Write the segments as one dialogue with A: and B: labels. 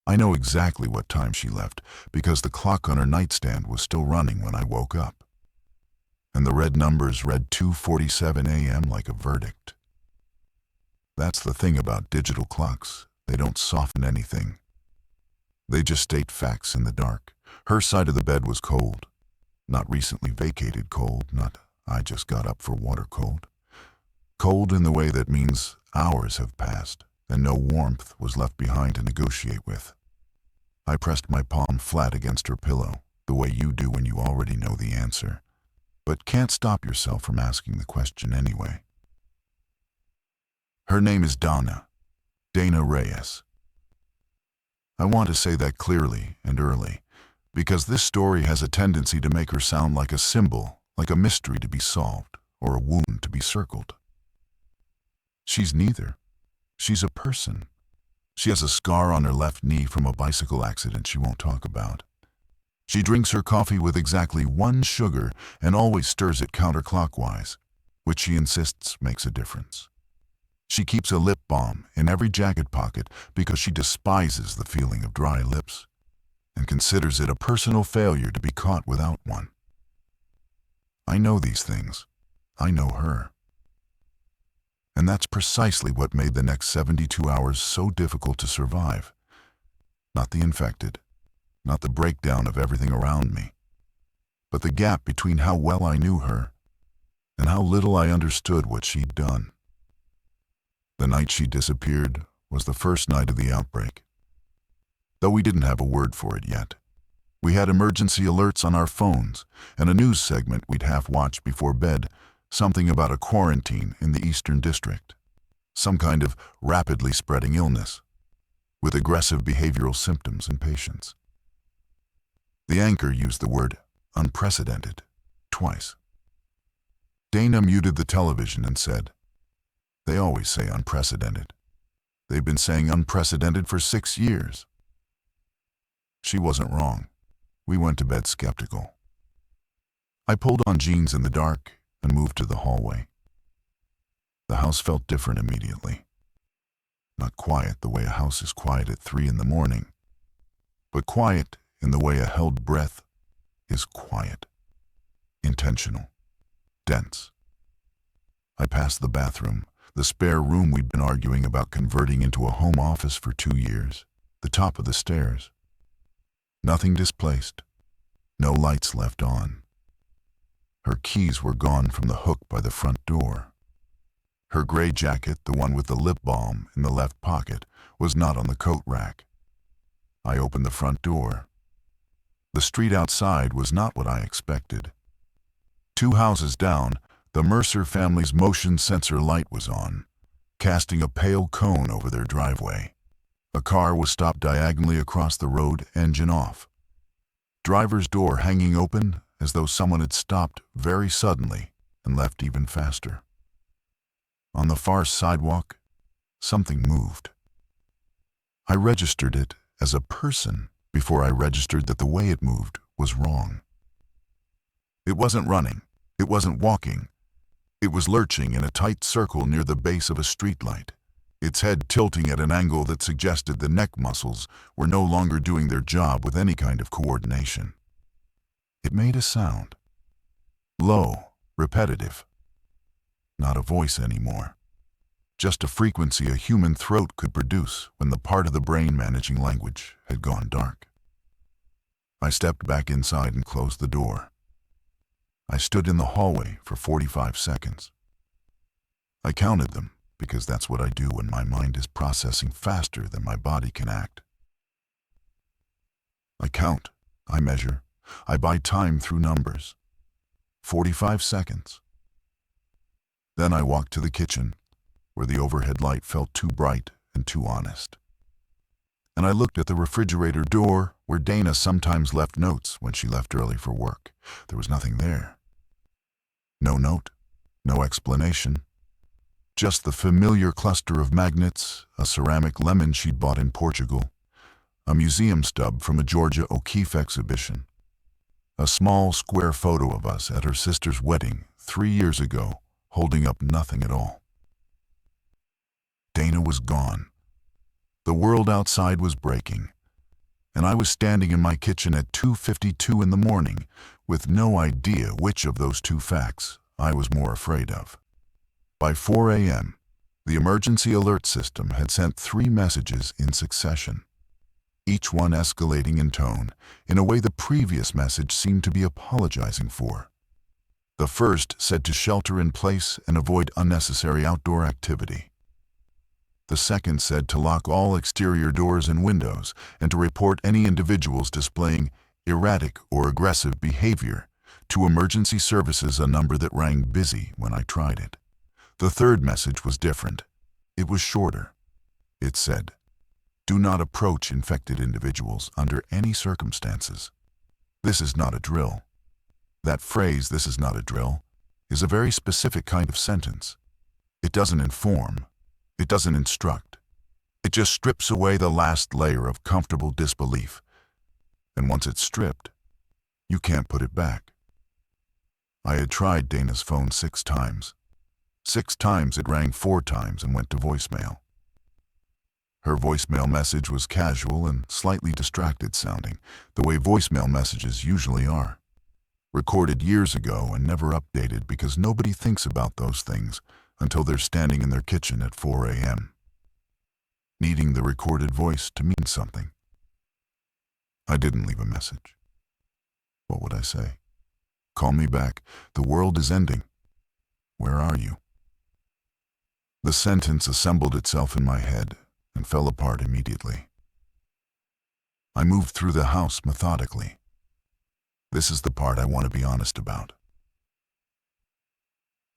A: I know exactly what time she left because the clock on her nightstand was still running when I woke up. And the red numbers read 2:47 a.m. like a verdict. That's the thing about digital clocks. They don't soften anything. They just state facts in the dark. Her side of the bed was cold. Not recently vacated cold, not I just got up for water cold. Cold in the way that means hours have passed and no warmth was left behind to negotiate with. I pressed my palm flat against her pillow, the way you do when you already know the answer, but can't stop yourself from asking the question anyway. Her name is Dana Reyes. I want to say that clearly and early, because this story has a tendency to make her sound like a symbol, like a mystery to be solved, or a wound to be circled. She's neither. She's a person. She has a scar on her left knee from a bicycle accident she won't talk about. She drinks her coffee with exactly 1 sugar and always stirs it counterclockwise, which she insists makes a difference. She keeps a lip balm in every jacket pocket because she despises the feeling of dry lips and considers it a personal failure to be caught without one. I know these things. I know her. And that's precisely what made the next 72 hours so difficult to survive. Not the infected, not the breakdown of everything around me, but the gap between how well I knew her and how little I understood what she'd done. The night she disappeared was the first night of the outbreak. Though we didn't have a word for it yet. We had emergency alerts on our phones and a news segment we'd half-watched before bed, something about a quarantine in the Eastern District, some kind of rapidly spreading illness, with aggressive behavioral symptoms in patients. The anchor used the word unprecedented twice. Dana muted the television and said, "They always say unprecedented. They've been saying unprecedented for 6 years." She wasn't wrong. We went to bed skeptical. I pulled on jeans in the dark and moved to the hallway. The house felt different immediately. Not quiet the way a house is quiet at 3 in the morning, but quiet in the way a held breath is quiet, intentional, dense. I passed the bathroom, the spare room we'd been arguing about converting into a home office for 2 years, the top of the stairs. Nothing displaced, no lights left on. Her keys were gone from the hook by the front door. Her gray jacket, the one with the lip balm in the left pocket, was not on the coat rack. I opened the front door. The street outside was not what I expected. 2 houses down, the Mercer family's motion sensor light was on, casting a pale cone over their driveway. A car was stopped diagonally across the road, engine off. Driver's door hanging open as though someone had stopped very suddenly and left even faster. On the far sidewalk, something moved. I registered it as a person before I registered that the way it moved was wrong. It wasn't running. It wasn't walking. It was lurching in a tight circle near the base of a streetlight, its head tilting at an angle that suggested the neck muscles were no longer doing their job with any kind of coordination. It made a sound. Low, repetitive. Not a voice anymore. Just a frequency a human throat could produce when the part of the brain managing language had gone dark. I stepped back inside and closed the door. I stood in the hallway for 45 seconds. I counted them because that's what I do when my mind is processing faster than my body can act. I count, I measure, I buy time through numbers. 45 seconds. Then I walked to the kitchen, where the overhead light felt too bright and too honest. And I looked at the refrigerator door where Dana sometimes left notes when she left early for work. There was nothing there. No note, no explanation. Just the familiar cluster of magnets, a ceramic lemon she'd bought in Portugal, a museum stub from a Georgia O'Keeffe exhibition, a small square photo of us at her sister's wedding 3 years ago, holding up nothing at all. Dana was gone. The world outside was breaking. and I was standing in my kitchen at 2:52 in the morning with no idea which of those two facts I was more afraid of. By 4 a.m., the emergency alert system had sent 3 messages in succession, each one escalating in tone in a way the previous message seemed to be apologizing for. The first said to shelter in place and avoid unnecessary outdoor activity. The second said to lock all exterior doors and windows and to report any individuals displaying erratic or aggressive behavior to emergency services, a number that rang busy when I tried it. The third message was different. It was shorter. It said, "Do not approach infected individuals under any circumstances. This is not a drill." That phrase, "this is not a drill," is a very specific kind of sentence. It doesn't inform. It doesn't instruct. It just strips away the last layer of comfortable disbelief. And once it's stripped, you can't put it back. I had tried Dana's phone 6 times. 6 times it rang, 4 times and went to voicemail. Her voicemail message was casual and slightly distracted sounding, the way voicemail messages usually are. Recorded years ago and never updated because nobody thinks about those things until they're standing in their kitchen at 4 a.m., needing the recorded voice to mean something. I didn't leave a message. What would I say? Call me back. The world is ending. Where are you? The sentence assembled itself in my head and fell apart immediately. I moved through the house methodically. This is the part I want to be honest about.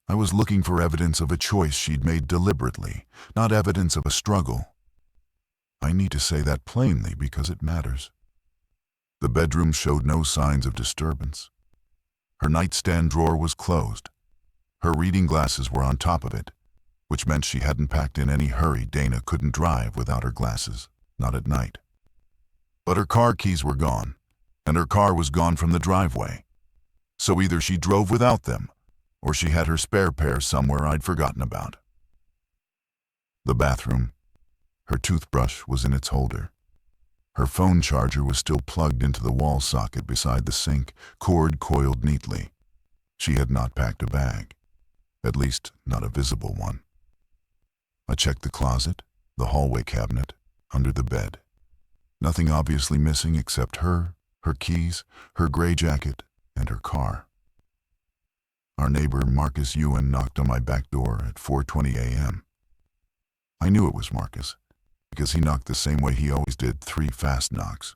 A: I was looking for evidence of a choice she'd made deliberately, not evidence of a struggle. I need to say that plainly because it matters. The bedroom showed no signs of disturbance. Her nightstand drawer was closed. Her reading glasses were on top of it, which meant she hadn't packed in any hurry. Dana couldn't drive without her glasses, not at night. But her car keys were gone, and her car was gone from the driveway. So either she drove without them, or she had her spare pair somewhere I'd forgotten about. The bathroom. Her toothbrush was in its holder. Her phone charger was still plugged into the wall socket beside the sink, cord coiled neatly. She had not packed a bag, at least not a visible one. I checked the closet, the hallway cabinet, under the bed. Nothing obviously missing except her keys, her gray jacket, and her car. Our neighbor, Marcus Ewan, knocked on my back door at 4:20 a.m. I knew it was Marcus, because he knocked the same way he always did, 3 fast knocks,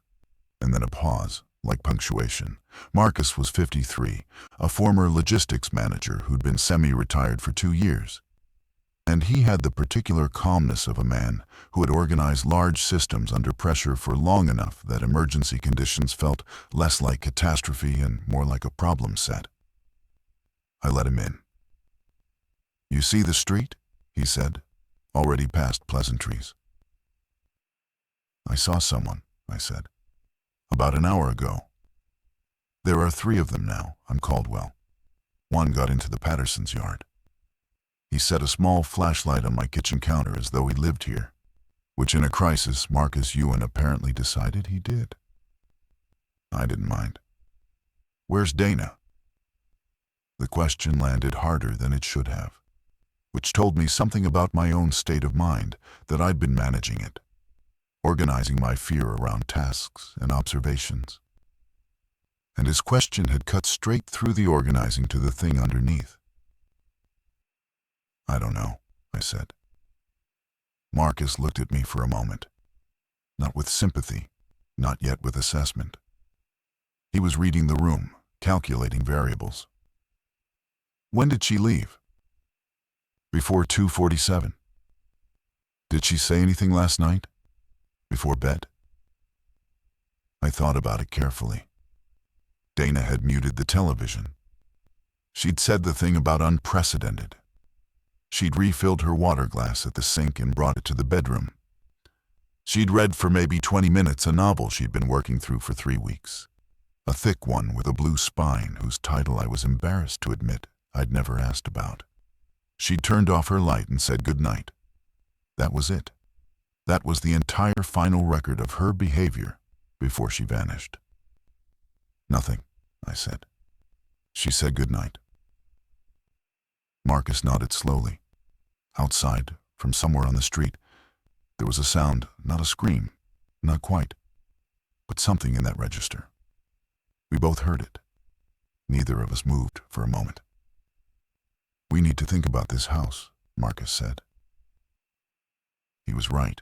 A: and then a pause, like punctuation. Marcus was 53, a former logistics manager who'd been semi-retired for 2 years. And he had the particular calmness of a man who had organized large systems under pressure for long enough that emergency conditions felt less like catastrophe and more like a problem set. I let him in. "You see the street?" he said, already past pleasantries. "I saw someone," I said, "about an hour ago. There are 3 of them now on Caldwell. One got into the Pattersons' yard." He set a small flashlight on my kitchen counter as though he lived here, which in a crisis Marcus Ewan apparently decided he did. I didn't mind. "Where's Dana?" The question landed harder than it should have, which told me something about my own state of mind, that I'd been managing it, organizing my fear around tasks and observations. And his question had cut straight through the organizing to the thing underneath. "I don't know," I said. Marcus looked at me for a moment, not with sympathy, not yet with assessment. He was reading the room, calculating variables. "When did she leave?" "Before 2:47. "Did she say anything last night? Before bed?" I thought about it carefully. Dana had muted the television. She'd said the thing about unprecedented. She'd refilled her water glass at the sink and brought it to the bedroom. She'd read for maybe 20 minutes a novel she'd been working through for 3 weeks. A thick one with a blue spine whose title I was embarrassed to admit I'd never asked about. She'd turned off her light and said goodnight. That was it. That was the entire final record of her behavior before she vanished. "Nothing," I said. She said goodnight. Marcus nodded slowly. Outside, from somewhere on the street, there was a sound, not a scream, not quite, but something in that register. We both heard it. Neither of us moved for a moment. "We need to think about this house," Marcus said. He was right,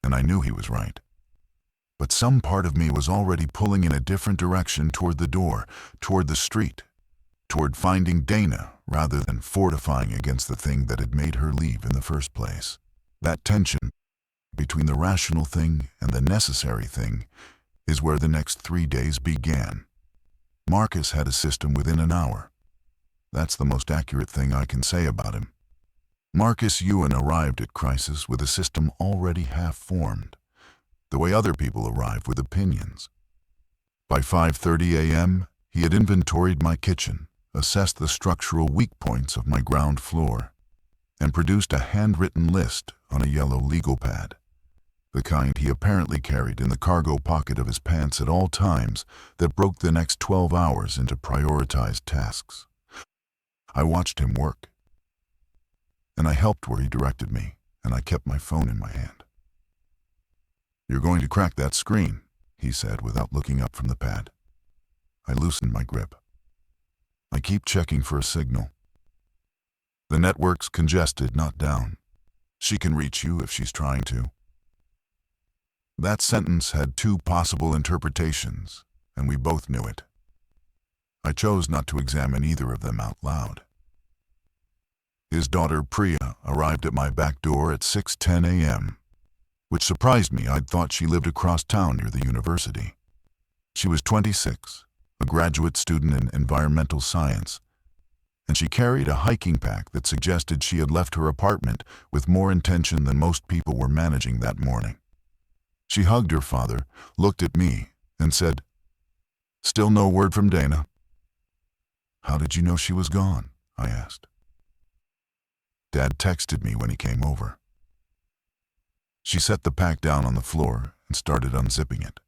A: and I knew he was right. But some part of me was already pulling in a different direction toward the door, toward the street, toward finding Dana rather than fortifying against the thing that had made her leave in the first place. That tension between the rational thing and the necessary thing is where the next 3 days began. Marcus had a system within an hour. That's the most accurate thing I can say about him. Marcus Ewan arrived at crisis with a system already half-formed, the way other people arrive with opinions. By 5:30 a.m., he had inventoried my kitchen, assessed the structural weak points of my ground floor, and produced a handwritten list on a yellow legal pad, the kind he apparently carried in the cargo pocket of his pants at all times that broke the next 12 hours into prioritized tasks. I watched him work, and I helped where he directed me, and I kept my phone in my hand. "You're going to crack that screen," he said without looking up from the pad. I loosened my grip. I keep checking for a signal. "The network's congested, not down. She can reach you if she's trying to." That sentence had 2 possible interpretations, and we both knew it. I chose not to examine either of them out loud. His daughter Priya arrived at my back door at 6:10 a.m., which surprised me. I'd thought she lived across town near the university. She was 26, a graduate student in environmental science, and she carried a hiking pack that suggested she had left her apartment with more intention than most people were managing that morning. She hugged her father, looked at me, and said, "Still no word from Dana?" "How did you know she was gone?" I asked. "Dad texted me when he came over." She set the pack down on the floor and started unzipping it.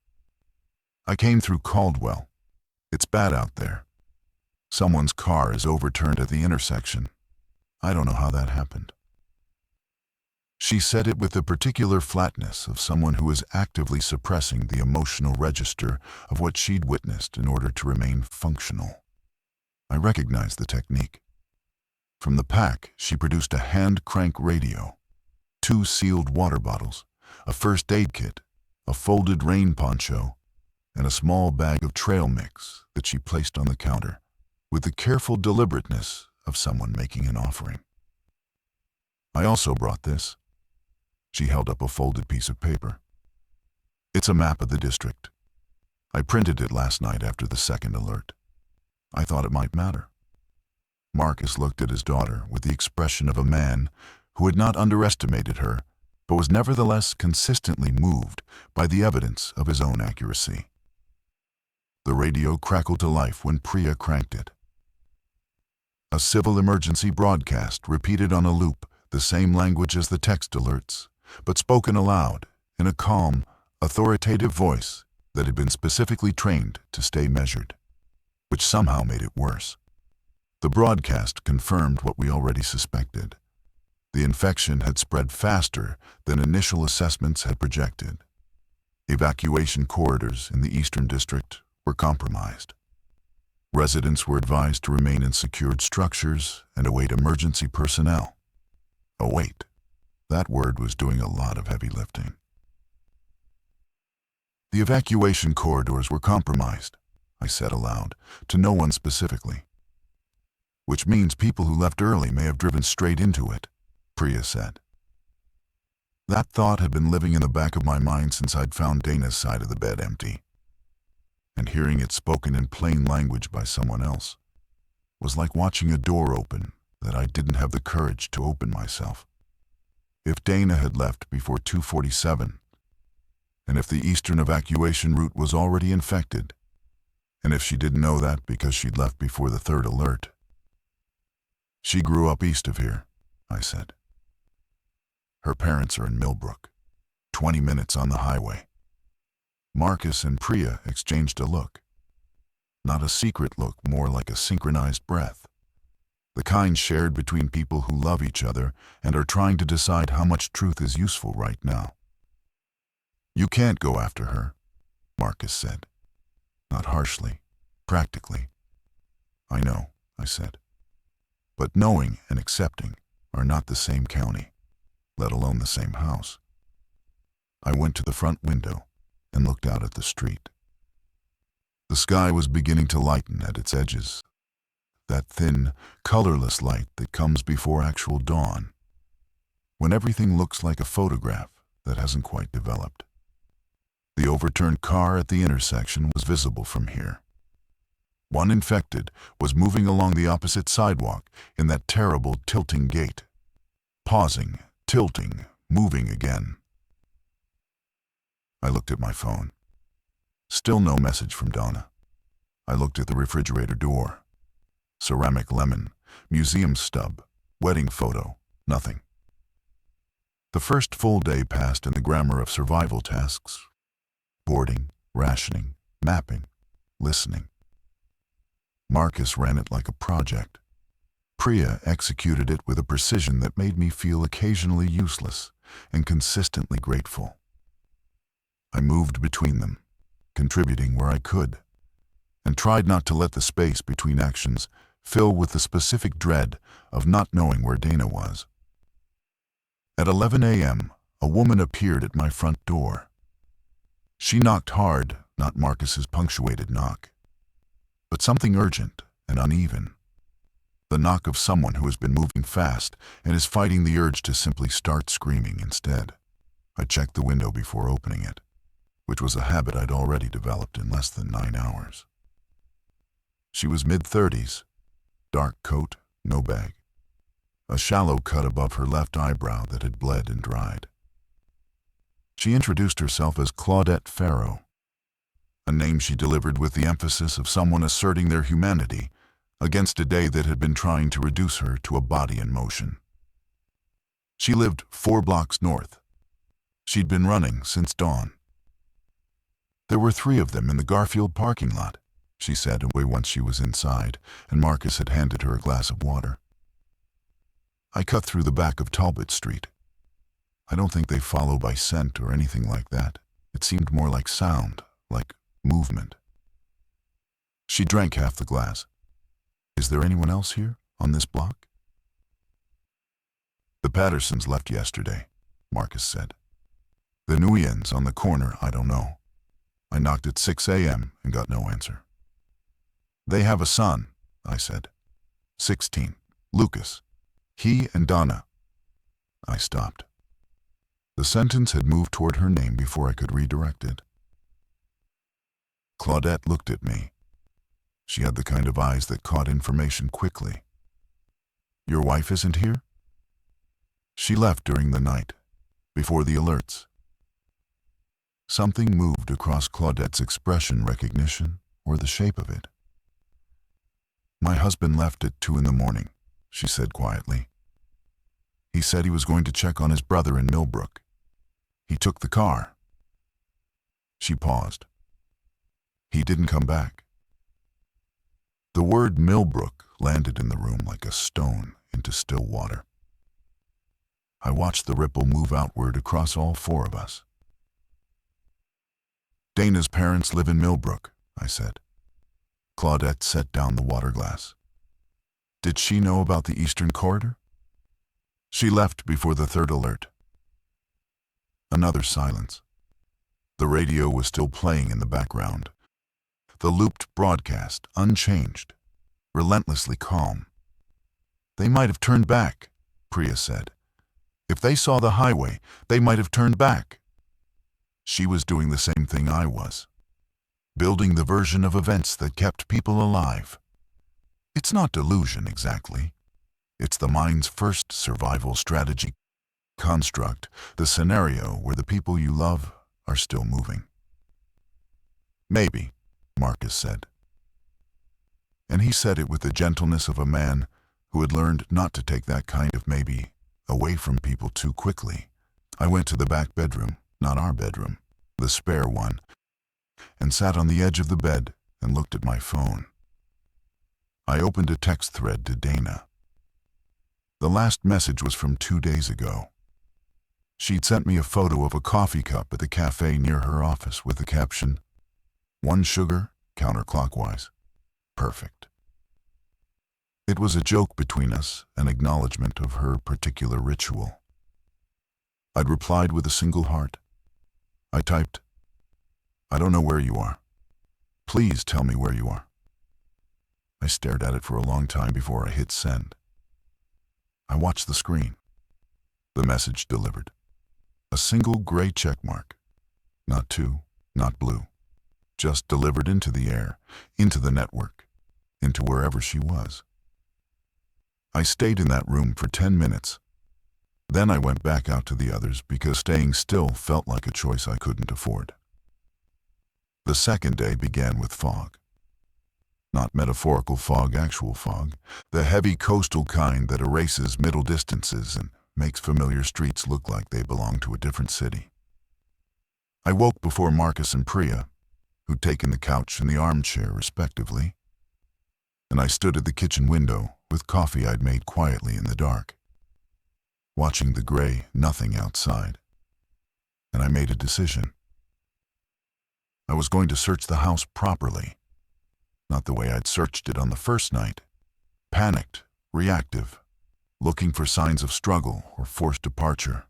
A: "I came through Caldwell. It's bad out there. Someone's car is overturned at the intersection. I don't know how that happened." She said it with the particular flatness of someone who is actively suppressing the emotional register of what she'd witnessed in order to remain functional. I recognized the technique. From the pack, she produced a hand-crank radio, 2 sealed water bottles, a first aid kit, a folded rain poncho, and a small bag of trail mix that she placed on the counter, with the careful deliberateness of someone making an offering. "I also brought this." She held up a folded piece of paper. "It's a map of the district. I printed it last night after the second alert. I thought it might matter." Marcus looked at his daughter with the expression of a man who had not underestimated her, but was nevertheless consistently moved by the evidence of his own accuracy. The radio crackled to life when Priya cranked it. A civil emergency broadcast repeated on a loop the same language as the text alerts, but spoken aloud in a calm, authoritative voice that had been specifically trained to stay measured, which somehow made it worse. The broadcast confirmed what we already suspected. The infection had spread faster than initial assessments had projected. Evacuation corridors in the Eastern District were compromised. Residents were advised to remain in secured structures and await emergency personnel. Await. That word was doing a lot of heavy lifting. "The evacuation corridors were compromised," I said aloud, to no one specifically. "Which means people who left early may have driven straight into it," Priya said. That thought had been living in the back of my mind since I'd found Dana's side of the bed empty. And hearing it spoken in plain language by someone else was like watching a door open that I didn't have the courage to open myself. If Dana had left before 2:47, and if the eastern evacuation route was already infected, and if she didn't know that because she'd left before the 3rd alert. "She grew up east of here," I said. "Her parents are in Millbrook, 20 minutes on the highway." Marcus and Priya exchanged a look. Not a secret look, more like a synchronized breath. The kind shared between people who love each other and are trying to decide how much truth is useful right now. "You can't go after her," Marcus said. Not harshly, practically. "I know," I said. "But knowing and accepting are not the same county, let alone the same house." I went to the front window and looked out at the street. The sky was beginning to lighten at its edges, that thin, colorless light that comes before actual dawn, when everything looks like a photograph that hasn't quite developed. The overturned car at the intersection was visible from here. One infected was moving along the opposite sidewalk in that terrible tilting gait. Pausing, tilting, moving again. I looked at my phone. Still no message from Donna. I looked at the refrigerator door. Ceramic lemon, museum stub, wedding photo, nothing. The first full day passed in the grammar of survival tasks. Boarding, rationing, mapping, listening. Marcus ran it like a project. Priya executed it with a precision that made me feel occasionally useless and consistently grateful. I moved between them, contributing where I could, and tried not to let the space between actions fill with the specific dread of not knowing where Dana was. At 11 a.m., a woman appeared at my front door. She knocked hard, not Marcus's punctuated knock, but something urgent and uneven. The knock of someone who has been moving fast and is fighting the urge to simply start screaming instead. I checked the window before opening it, which was a habit I'd already developed in less than 9 hours. She was mid-30s, dark coat, no bag, a shallow cut above her left eyebrow that had bled and dried. She introduced herself as Claudette Farrow, a name she delivered with the emphasis of someone asserting their humanity against a day that had been trying to reduce her to a body in motion. She lived 4 blocks north. She'd been running since dawn. There were 3 of them in the Garfield parking lot, she said away once she was inside, and Marcus had handed her a glass of water. I cut through the back of Talbot Street. I don't think they follow by scent or anything like that. It seemed more like sound, like movement. She drank half the glass. "Is there anyone else here, on this block?" "The Pattersons left yesterday," Marcus said. "The Nguyens on the corner, I don't know. I knocked at 6 a.m. and got no answer." "They have a son," I said. 16, Lucas. He and Donna. I stopped. The sentence had moved toward her name before I could redirect it. Claudette looked at me. She had the kind of eyes that caught information quickly. "Your wife isn't here?" "She left during the night, before the alerts." Something moved across Claudette's expression, recognition, or the shape of it. "My husband left at 2 in the morning," she said quietly. "He said he was going to check on his brother in Millbrook. He took the car." She paused. "He didn't come back." The word Millbrook landed in the room like a stone into still water. I watched the ripple move outward across all 4 of us. "Dana's parents live in Millbrook," I said. Claudette set down the water glass. "Did she know about the Eastern Corridor?" "She left before the 3rd alert." Another silence. The radio was still playing in the background. The looped broadcast, unchanged, relentlessly calm. "They might have turned back," Priya said. "If they saw the highway, they might have turned back." She was doing the same thing I was, building the version of events that kept people alive. It's not delusion exactly. It's the mind's first survival strategy construct, the scenario where the people you love are still moving. "Maybe," Marcus said. And he said it with the gentleness of a man who had learned not to take that kind of maybe away from people too quickly. I went to the back bedroom, not our bedroom, the spare one, and sat on the edge of the bed and looked at my phone. I opened a text thread to Dana. The last message was from 2 days ago. She'd sent me a photo of a coffee cup at the cafe near her office with the caption, "1 sugar, counterclockwise. Perfect." It was a joke between us, an acknowledgement of her particular ritual. I'd replied with a single heart. I typed, "I don't know where you are. Please tell me where you are." I stared at it for a long time before I hit send. I watched the screen. The message delivered. A single gray check mark. Not two, not blue. Just delivered into the air, into the network, into wherever she was. I stayed in that room for 10 minutes. Then I went back out to the others because staying still felt like a choice I couldn't afford. The second day began with fog. Not metaphorical fog, actual fog. The heavy coastal kind that erases middle distances and makes familiar streets look like they belong to a different city. I woke before Marcus and Priya, who'd taken the couch and the armchair respectively, and I stood at the kitchen window with coffee I'd made quietly in the dark, watching the gray nothing outside. And I made a decision. I was going to search the house properly, not the way I'd searched it on the first night, panicked, reactive, looking for signs of struggle or forced departure.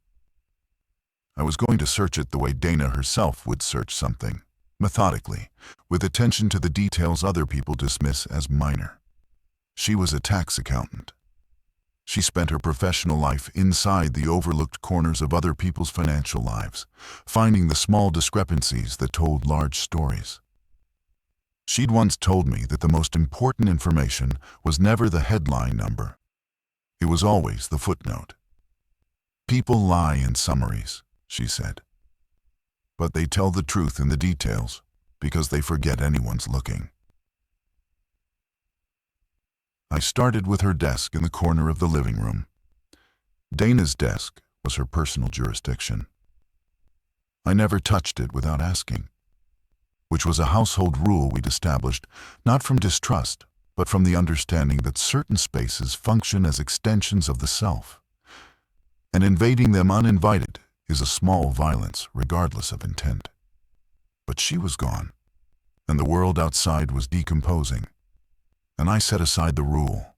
A: I was going to search it the way Dana herself would search something, methodically, with attention to the details other people dismiss as minor. She was a tax accountant. She spent her professional life inside the overlooked corners of other people's financial lives, finding the small discrepancies that told large stories. She'd once told me that the most important information was never the headline number. It was always the footnote. People lie in summaries, she said. But they tell the truth in the details because they forget anyone's looking. I started with her desk in the corner of the living room. Dana's desk was her personal jurisdiction. I never touched it without asking, which was a household rule we'd established, not from distrust, but from the understanding that certain spaces function as extensions of the self, and invading them uninvited is a small violence regardless of intent. But she was gone, and the world outside was decomposing, and I set aside the rule.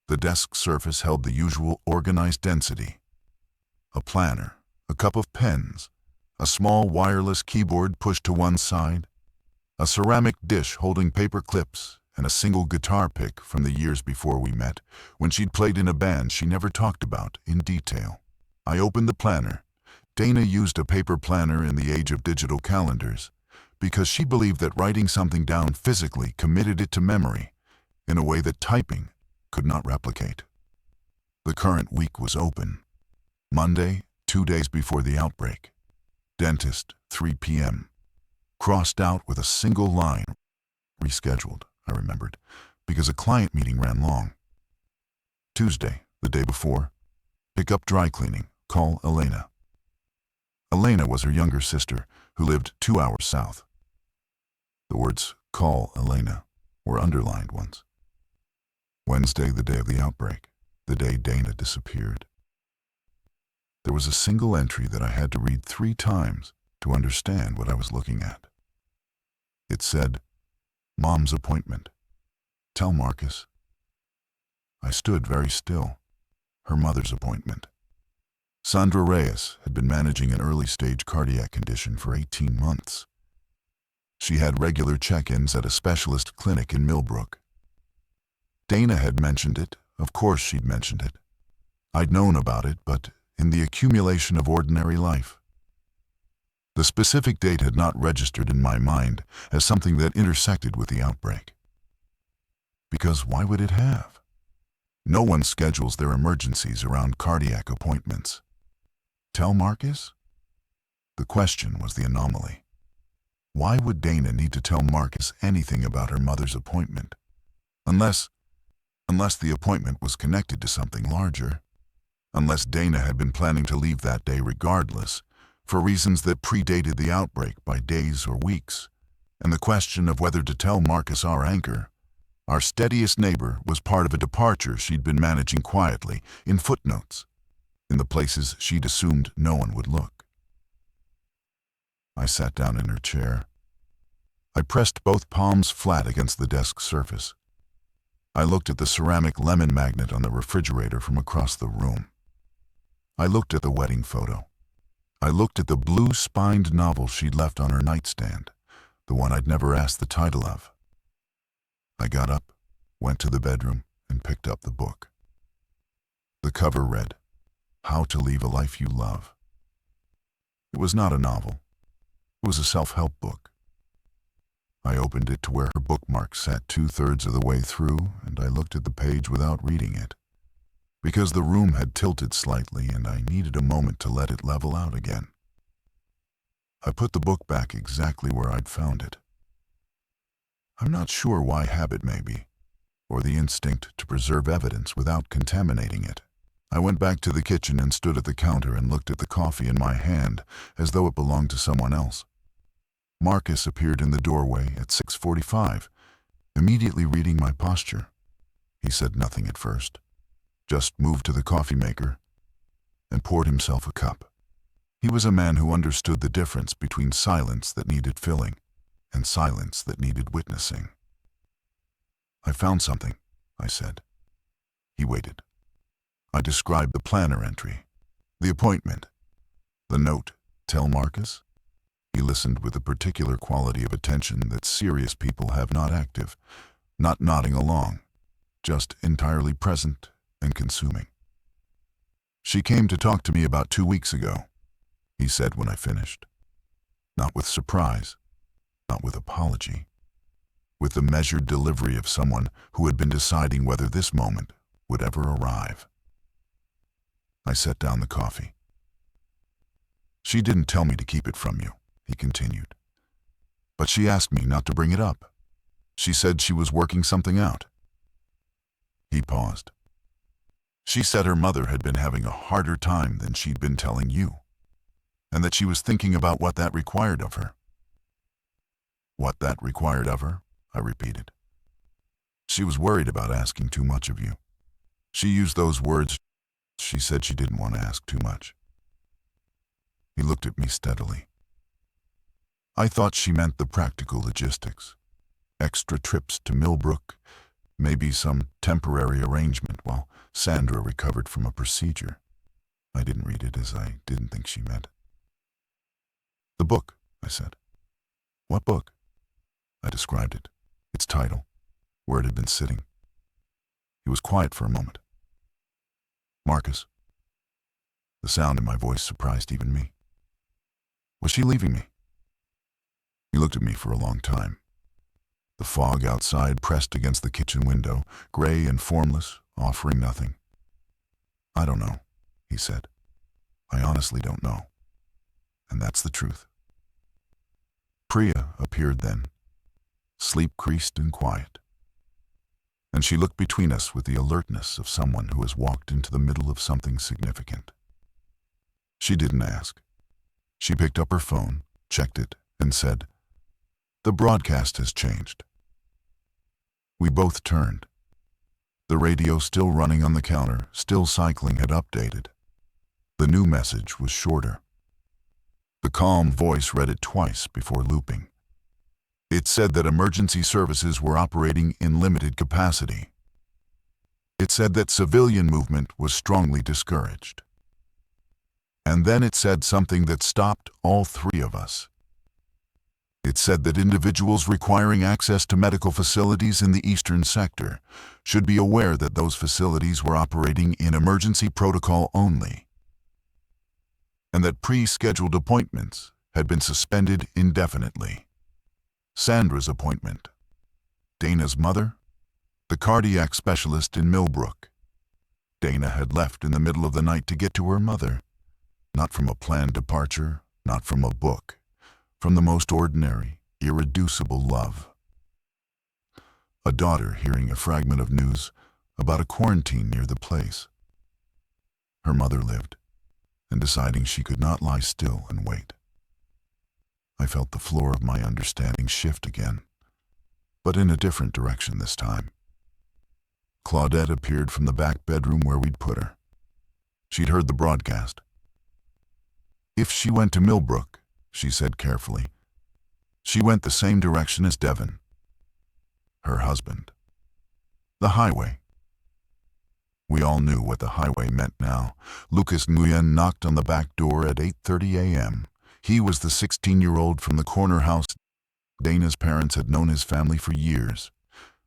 A: The desk surface held the usual organized density: a planner, a cup of pens, a small wireless keyboard pushed to one side, a ceramic dish holding paper clips, and a single guitar pick from the years before we met, when she'd played in a band she never talked about in detail. I opened the planner. Dana used a paper planner in the age of digital calendars because she believed that writing something down physically committed it to memory in a way that typing could not replicate. The current week was open. Monday, 2 days before the outbreak. Dentist, 3 p.m. Crossed out with a single line. Rescheduled, I remembered, because a client meeting ran long. Tuesday, the day before. Pick up dry cleaning. Call Elena. Elena was her younger sister, who lived 2 hours south. The words, "Call Elena," were underlined ones. Wednesday, the day of the outbreak, the day Dana disappeared. There was a single entry that I had to read 3 times to understand what I was looking at. It said, "Mom's appointment. Tell Marcus." I stood very still. Her mother's appointment. Sandra Reyes had been managing an early-stage cardiac condition for 18 months. She had regular check-ins at a specialist clinic in Millbrook. Dana had mentioned it. Of course she'd mentioned it. I'd known about it, but in the accumulation of ordinary life. The specific date had not registered in my mind as something that intersected with the outbreak. Because why would it have? No one schedules their emergencies around cardiac appointments. Tell Marcus? The question was the anomaly. Why would Dana need to tell Marcus anything about her mother's appointment? Unless the appointment was connected to something larger. Unless Dana had been planning to leave that day regardless, for reasons that predated the outbreak by days or weeks, and the question of whether to tell Marcus, our anchor, our steadiest neighbor, was part of a departure she'd been managing quietly, in footnotes, in the places she'd assumed no one would look. I sat down in her chair. I pressed both palms flat against the desk surface. I looked at the ceramic lemon magnet on the refrigerator from across the room. I looked at the wedding photo. I looked at the blue-spined novel she'd left on her nightstand, the one I'd never asked the title of. I got up, went to the bedroom, and picked up the book. The cover read, "How to Leave a Life You Love." It was not a novel. It was a self-help book. I opened it to where her bookmark sat 2/3 of the way through, and I looked at the page without reading it, because the room had tilted slightly and I needed a moment to let it level out again. I put the book back exactly where I'd found it. I'm not sure why habit, maybe, or the instinct to preserve evidence without contaminating it. I went back to the kitchen and stood at the counter and looked at the coffee in my hand as though it belonged to someone else. Marcus appeared in the doorway at 6:45, immediately reading my posture. He said nothing at first, just moved to the coffee maker and poured himself a cup. He was a man who understood the difference between silence that needed filling and silence that needed witnessing. "I found something," I said. He waited. I described the planner entry, the appointment, the note, "Tell Marcus." He listened with a particular quality of attention that serious people have, not active, not nodding along, just entirely present and consuming. "She came to talk to me about 2 weeks ago," he said when I finished. Not with surprise, not with apology, with the measured delivery of someone who had been deciding whether this moment would ever arrive. I set down the coffee. "She didn't tell me to keep it from you," he continued, "but she asked me not to bring it up. She said she was working something out." He paused. "She said her mother had been having a harder time than she'd been telling you, and that she was thinking about what that required of her." "What that required of her?" I repeated. "She was worried about asking too much of you. She used those words. She said she didn't want to ask too much." He looked at me steadily. "I thought she meant the practical logistics. Extra trips to Millbrook, maybe some temporary arrangement while Sandra recovered from a procedure." I didn't read it, as I didn't think she meant. "The book," I said. "What book?" I described it, its title, where it had been sitting. He was quiet for a moment. "Marcus." The sound in my voice surprised even me. "Was she leaving me?" He looked at me for a long time. The fog outside pressed against the kitchen window, gray and formless, offering nothing. "I don't know," he said. "I honestly don't know. And that's the truth." Priya appeared then, sleep-creased and quiet, and she looked between us with the alertness of someone who has walked into the middle of something significant. She didn't ask. She picked up her phone, checked it, and said, "The broadcast has changed." We both turned. The radio, still running on the counter, still cycling, had updated. The new message was shorter. The calm voice read it twice before looping. It said that emergency services were operating in limited capacity. It said that civilian movement was strongly discouraged. And then it said something that stopped all three of us. It said that individuals requiring access to medical facilities in the eastern sector should be aware that those facilities were operating in emergency protocol only, and that pre-scheduled appointments had been suspended indefinitely. Sandra's appointment, Dana's mother, the cardiac specialist in Millbrook. Dana had left in the middle of the night to get to her mother, not from a planned departure, not from a book, from the most ordinary, irreducible love. A daughter hearing a fragment of news about a quarantine near the place. Her mother lived. and deciding she could not lie still and wait. I felt the floor of my understanding shift again, but in a different direction this time. Claudette appeared from the back bedroom where we'd put her. She'd heard the broadcast. If she went to Millbrook, she said carefully, she went the same direction as Devon, her husband. The highway. We all knew what the highway meant now. Lucas Nguyen knocked on the back door at 8:30 a.m. He was the 16-year-old from the corner house. Dana's parents had known his family for years,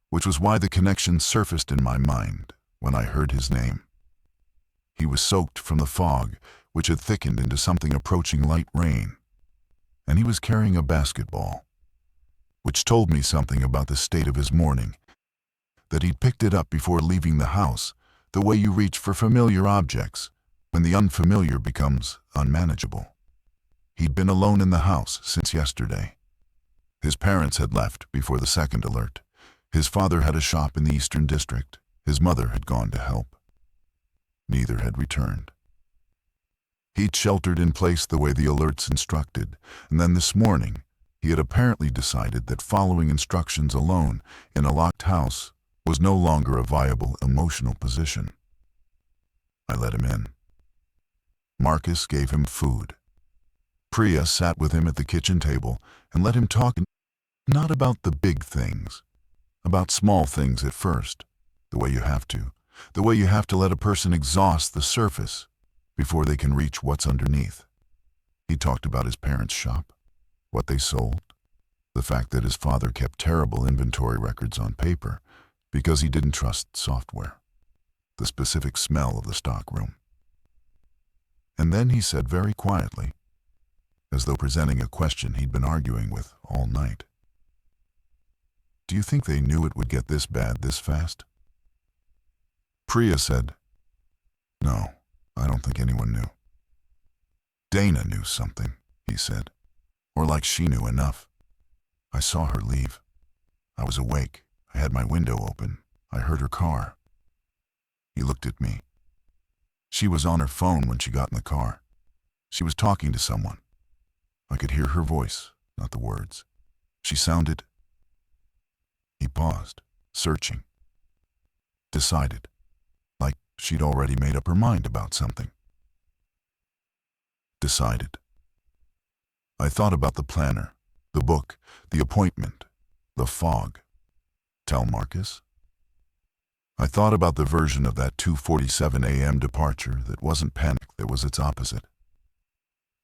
A: which was why the connection surfaced in my mind when I heard his name. He was soaked from the fog, which had thickened into something approaching light rain, and he was carrying a basketball, which told me something about the state of his morning, that he'd picked it up before leaving the house, the way you reach for familiar objects when the unfamiliar becomes unmanageable. He'd been alone in the house since yesterday. His parents had left before the second alert. His father had a shop in the Eastern District. His mother had gone to help. Neither had returned. He'd sheltered in place the way the alerts instructed, and then this morning he had apparently decided that following instructions alone in a locked house was no longer a viable emotional position. I let him in. Marcus gave him food. Priya sat with him at the kitchen table and let him talk, not about the big things, about small things at first, the way you have to let a person exhaust the surface before they can reach what's underneath. He talked about his parents' shop, what they sold, the fact that his father kept terrible inventory records on paper because he didn't trust software, the specific smell of the stockroom. And then he said very quietly, as though presenting a question he'd been arguing with all night, "Do you think they knew it would get this bad this fast?" Priya said, "No, I don't think anyone knew." "Dana knew something," he said, "or like she knew enough. I saw her leave. I was awake. I had my window open. I heard her car." He looked at me. "She was on her phone when she got in the car. She was talking to someone. I could hear her voice, not the words. She sounded..." He paused, searching. Decided, like she'd already made up her mind about something. Decided. I thought about the planner, the book, the appointment, the fog. Tell Marcus? I thought about the version of that 2:47 a.m. departure that wasn't panic, that was its opposite.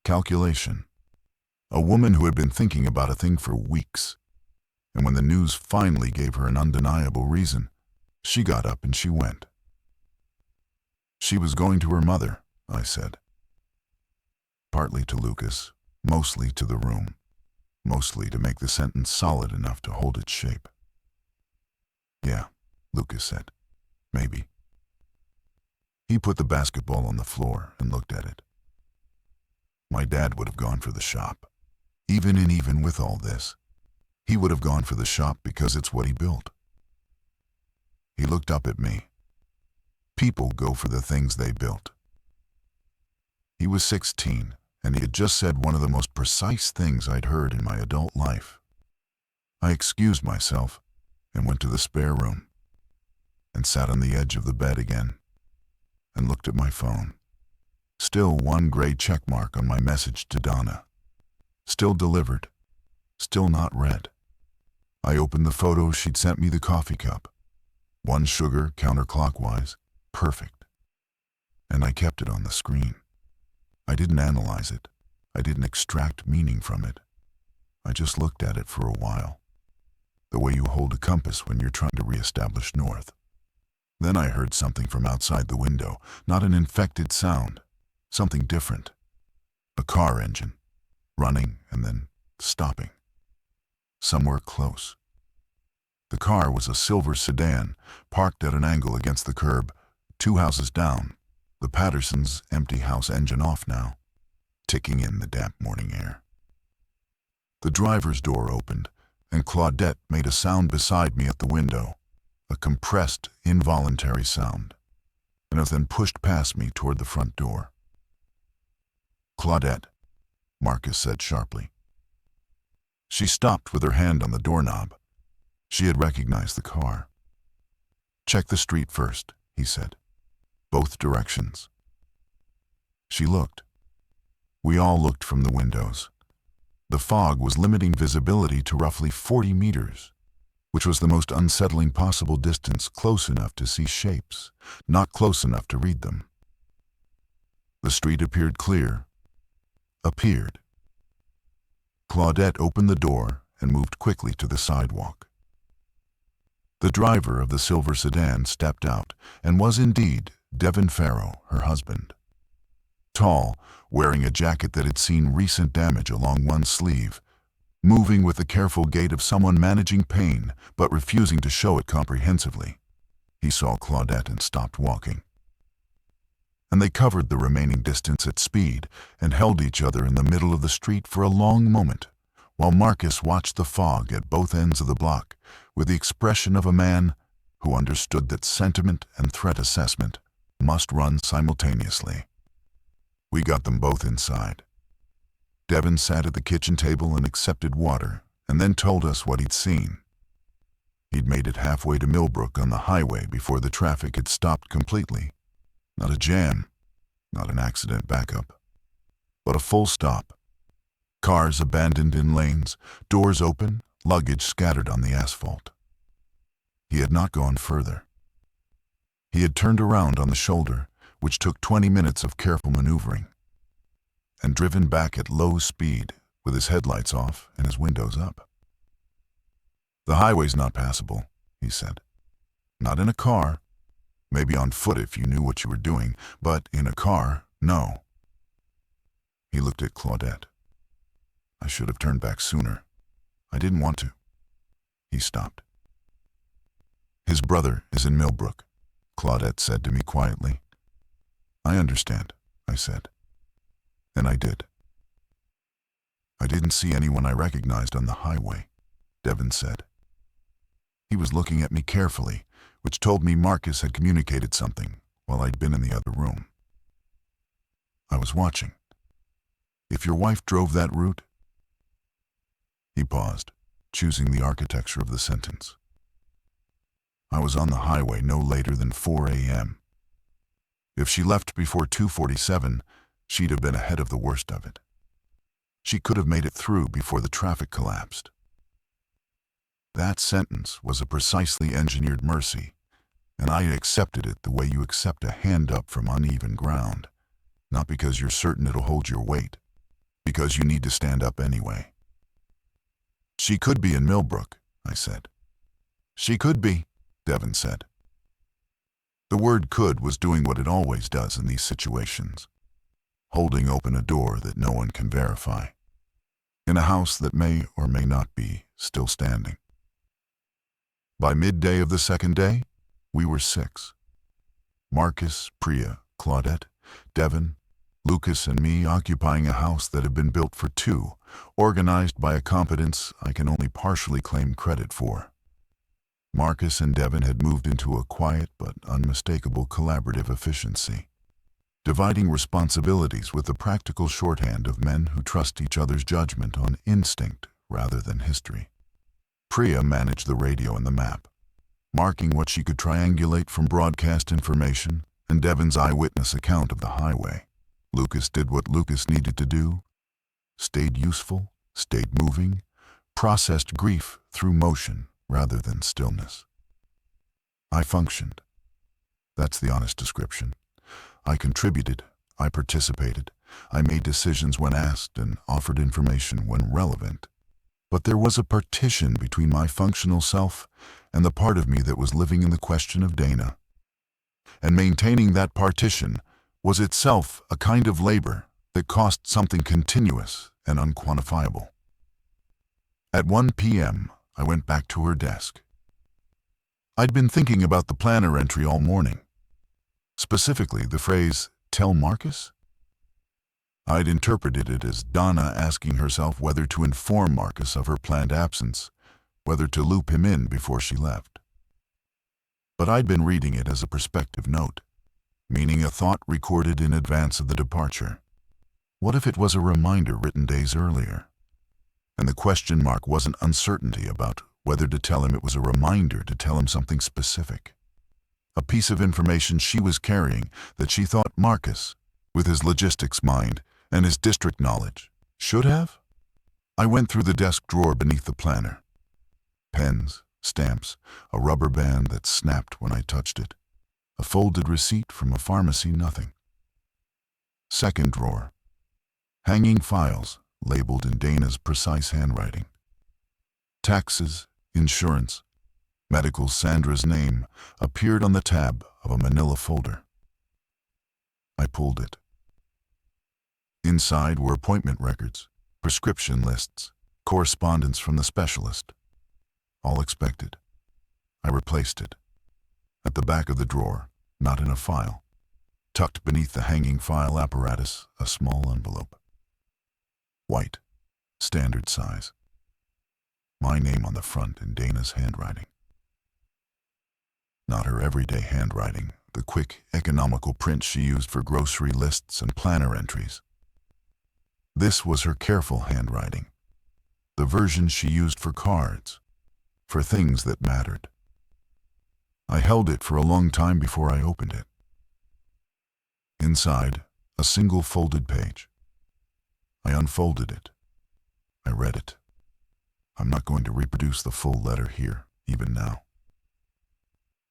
A: Calculation. A woman who had been thinking about a thing for weeks, and when the news finally gave her an undeniable reason, she got up and she went. She was going to her mother, I said. Partly to Lucas, mostly to the room, mostly to make the sentence solid enough to hold its shape. "Yeah," Lucas said. "Maybe." He put the basketball on the floor and looked at it. My dad would have gone for the shop. Even with all this, he would have gone for the shop because it's what he built. He looked up at me. People go for the things they built. He was 16, and he had just said one of the most precise things I'd heard in my adult life. I excused myself and went to the spare room and sat on the edge of the bed again and looked at my phone. Still one gray check mark on my message to Donna. Still delivered. Still not read. I opened the photo she'd sent me, the coffee cup. 1 sugar counterclockwise. Perfect. And I kept it on the screen. I didn't analyze it. I didn't extract meaning from it. I just looked at it for a while. The way you hold a compass when you're trying to reestablish north. Then I heard something from outside the window, not an infected sound, something different. A car engine, running and then stopping. Somewhere close. The car was a silver sedan, parked at an angle against the curb, 2 houses down, the Pattersons' empty house engine off now, ticking in the damp morning air. The driver's door opened, and Claudette made a sound beside me at the window, a compressed, involuntary sound, and then pushed past me toward the front door. Claudette, Marcus said sharply. She stopped with her hand on the doorknob. She had recognized the car. Check the street first, he said. Both directions. She looked. We all looked from the windows. The fog was limiting visibility to roughly 40 meters, which was the most unsettling possible distance, close enough to see shapes, not close enough to read them. The street appeared clear. Appeared. Claudette opened the door and moved quickly to the sidewalk. The driver of the silver sedan stepped out and was indeed Devin Farrow, her husband. Tall, wearing a jacket that had seen recent damage along one sleeve, moving with the careful gait of someone managing pain but refusing to show it comprehensively. He saw Claudette and stopped walking. And they covered the remaining distance at speed and held each other in the middle of the street for a long moment, while Marcus watched the fog at both ends of the block with the expression of a man who understood that sentiment and threat assessment must run simultaneously. We got them both inside. Devin sat at the kitchen table and accepted water, and then told us what he'd seen. He'd made it halfway to Millbrook on the highway before the traffic had stopped completely. Not a jam, not an accident backup, but a full stop. Cars abandoned in lanes, doors open, luggage scattered on the asphalt. He had not gone further. He had turned around on the shoulder, which took 20 minutes of careful maneuvering, and driven back at low speed with his headlights off and his windows up. The highway's not passable, he said. Not in a car. Maybe on foot if you knew what you were doing, but in a car, no. He looked at Claudette. I should have turned back sooner. I didn't want to. He stopped. His brother is in Millbrook, Claudette said to me quietly. I understand, I said. And I did. I didn't see anyone I recognized on the highway, Devin said. He was looking at me carefully, which told me Marcus had communicated something while I'd been in the other room. I was watching. If your wife drove that route? He paused, choosing the architecture of the sentence. I was on the highway no later than 4 a.m. If she left before 2:47, she'd have been ahead of the worst of it. She could have made it through before the traffic collapsed. That sentence was a precisely engineered mercy, and I accepted it the way you accept a hand up from uneven ground, not because you're certain it'll hold your weight, because you need to stand up anyway. She could be in Millbrook, I said. She could be, Devin said. The word could was doing what it always does in these situations, holding open a door that no one can verify, in a house that may or may not be still standing. By midday of the second day, we were 6. Marcus, Priya, Claudette, Devin, Lucas, and me occupying a house that had been built for 2, organized by a competence I can only partially claim credit for. Marcus and Devin had moved into a quiet but unmistakable collaborative efficiency, dividing responsibilities with the practical shorthand of men who trust each other's judgment on instinct rather than history. Priya managed the radio and the map, marking what she could triangulate from broadcast information and Devin's eyewitness account of the highway. Lucas did what Lucas needed to do, stayed useful, stayed moving, processed grief through motion rather than stillness. I functioned. That's the honest description. I contributed, I participated, I made decisions when asked and offered information when relevant. But there was a partition between my functional self and the part of me that was living in the question of Dana. And maintaining that partition was itself a kind of labor that cost something continuous and unquantifiable. At 1 p.m., I went back to her desk. I'd been thinking about the planner entry all morning. Specifically, the phrase, "Tell Marcus?" I'd interpreted it as Donna asking herself whether to inform Marcus of her planned absence, whether to loop him in before she left. But I'd been reading it as a perspective note, meaning a thought recorded in advance of the departure. What if it was a reminder written days earlier? And the question mark wasn't uncertainty about whether to tell him it was a reminder to tell him something specific. A piece of information she was carrying that she thought Marcus, with his logistics mind and his district knowledge, should have? I went through the desk drawer beneath the planner. Pens, stamps, a rubber band that snapped when I touched it, a folded receipt from a pharmacy, nothing. Second drawer. Hanging files, labeled in Dana's precise handwriting. Taxes, insurance, medical. Sandra's name appeared on the tab of a manila folder. I pulled it. Inside were appointment records, prescription lists, correspondence from the specialist. All expected. I replaced it. At the back of the drawer, not in a file. Tucked beneath the hanging file apparatus, a small envelope. White, standard size. My name on the front in Dana's handwriting. Not her everyday handwriting, the quick, economical print she used for grocery lists and planner entries. This was her careful handwriting, the version she used for cards, for things that mattered. I held it for a long time before I opened it. Inside, a single folded page. I unfolded it. I read it. I'm not going to reproduce the full letter here, even now.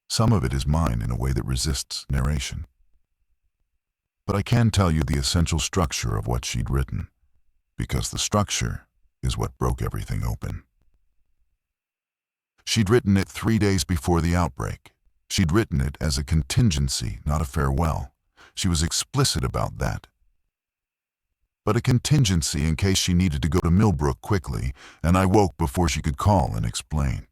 A: Some of it is mine in a way that resists narration. But I can tell you the essential structure of what she'd written, because the structure is what broke everything open. She'd written it 3 days before the outbreak. She'd written it as a contingency, not a farewell. She was explicit about that. But a contingency in case she needed to go to Millbrook quickly, and I woke before she could call and explain.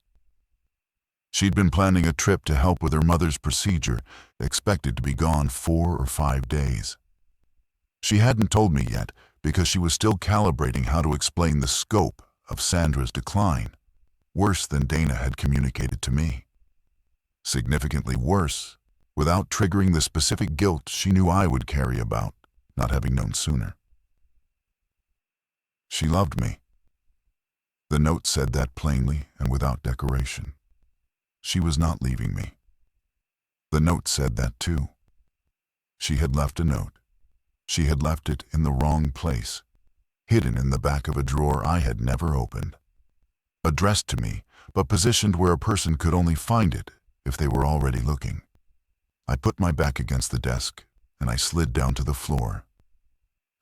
A: She'd been planning a trip to help with her mother's procedure, expected to be gone 4 or 5 days. She hadn't told me yet because she was still calibrating how to explain the scope of Sandra's decline, worse than Dana had communicated to me. Significantly worse, without triggering the specific guilt she knew I would carry about not having known sooner. She loved me. The note said that plainly and without decoration. She was not leaving me. The note said that too. She had left a note. She had left it in the wrong place, hidden in the back of a drawer I had never opened. Addressed to me, but positioned where a person could only find it if they were already looking. I put my back against the desk, and I slid down to the floor.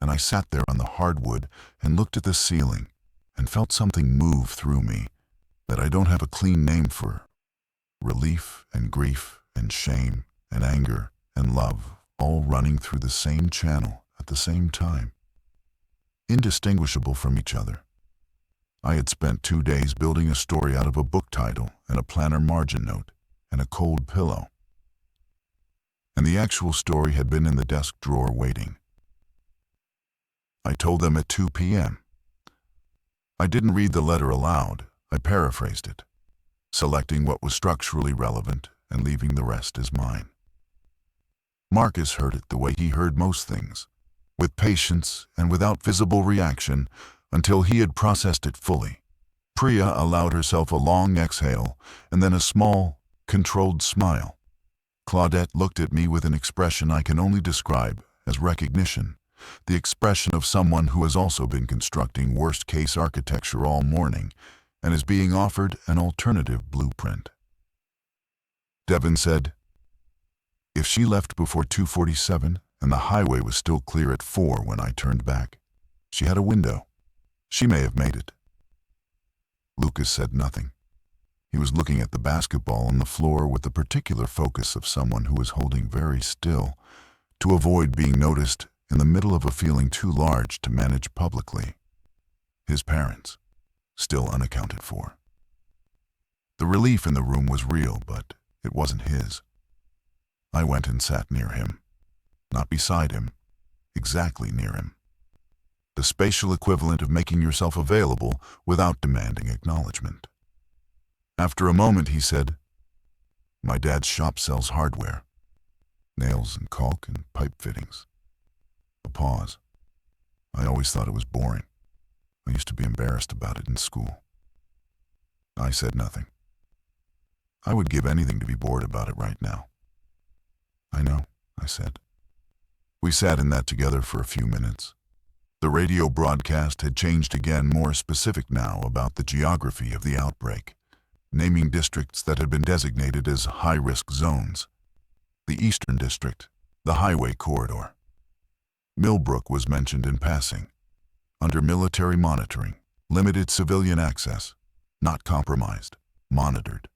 A: And I sat there on the hardwood and looked at the ceiling and felt something move through me that I don't have a clean name for. Relief and grief and shame and anger and love all running through the same channel at the same time. Indistinguishable from each other. I had spent 2 days building a story out of a book title and a planner margin note and a cold pillow. And the actual story had been in the desk drawer waiting. I told them at 2 p.m. I didn't read the letter aloud, I paraphrased it, selecting what was structurally relevant and leaving the rest as mine. Marcus heard it the way he heard most things, with patience and without visible reaction until he had processed it fully. Priya allowed herself a long exhale and then a small, controlled smile. Claudette looked at me with an expression I can only describe as recognition, the expression of someone who has also been constructing worst-case architecture all morning and is being offered an alternative blueprint. Devin said, "If she left before 2:47 and the highway was still clear at 4 when I turned back, she had a window. She may have made it." Lucas said nothing. He was looking at the basketball on the floor with the particular focus of someone who was holding very still to avoid being noticed in the middle of a feeling too large to manage publicly. His parents, still unaccounted for. The relief in the room was real, but it wasn't his. I went and sat near him. Not beside him, exactly near him. The spatial equivalent of making yourself available without demanding acknowledgement. After a moment he said, "My dad's shop sells hardware, nails and caulk and pipe fittings." A pause. I always thought it was boring. I used to be embarrassed about it in school. I said nothing. I would give anything to be bored about it right now. I know, I said. We sat in that together for a few minutes. The radio broadcast had changed again, more specific now about the geography of the outbreak, naming districts that had been designated as high-risk zones. The Eastern District, the Highway Corridor. Millbrook was mentioned in passing. Under military monitoring, limited civilian access, not compromised, monitored.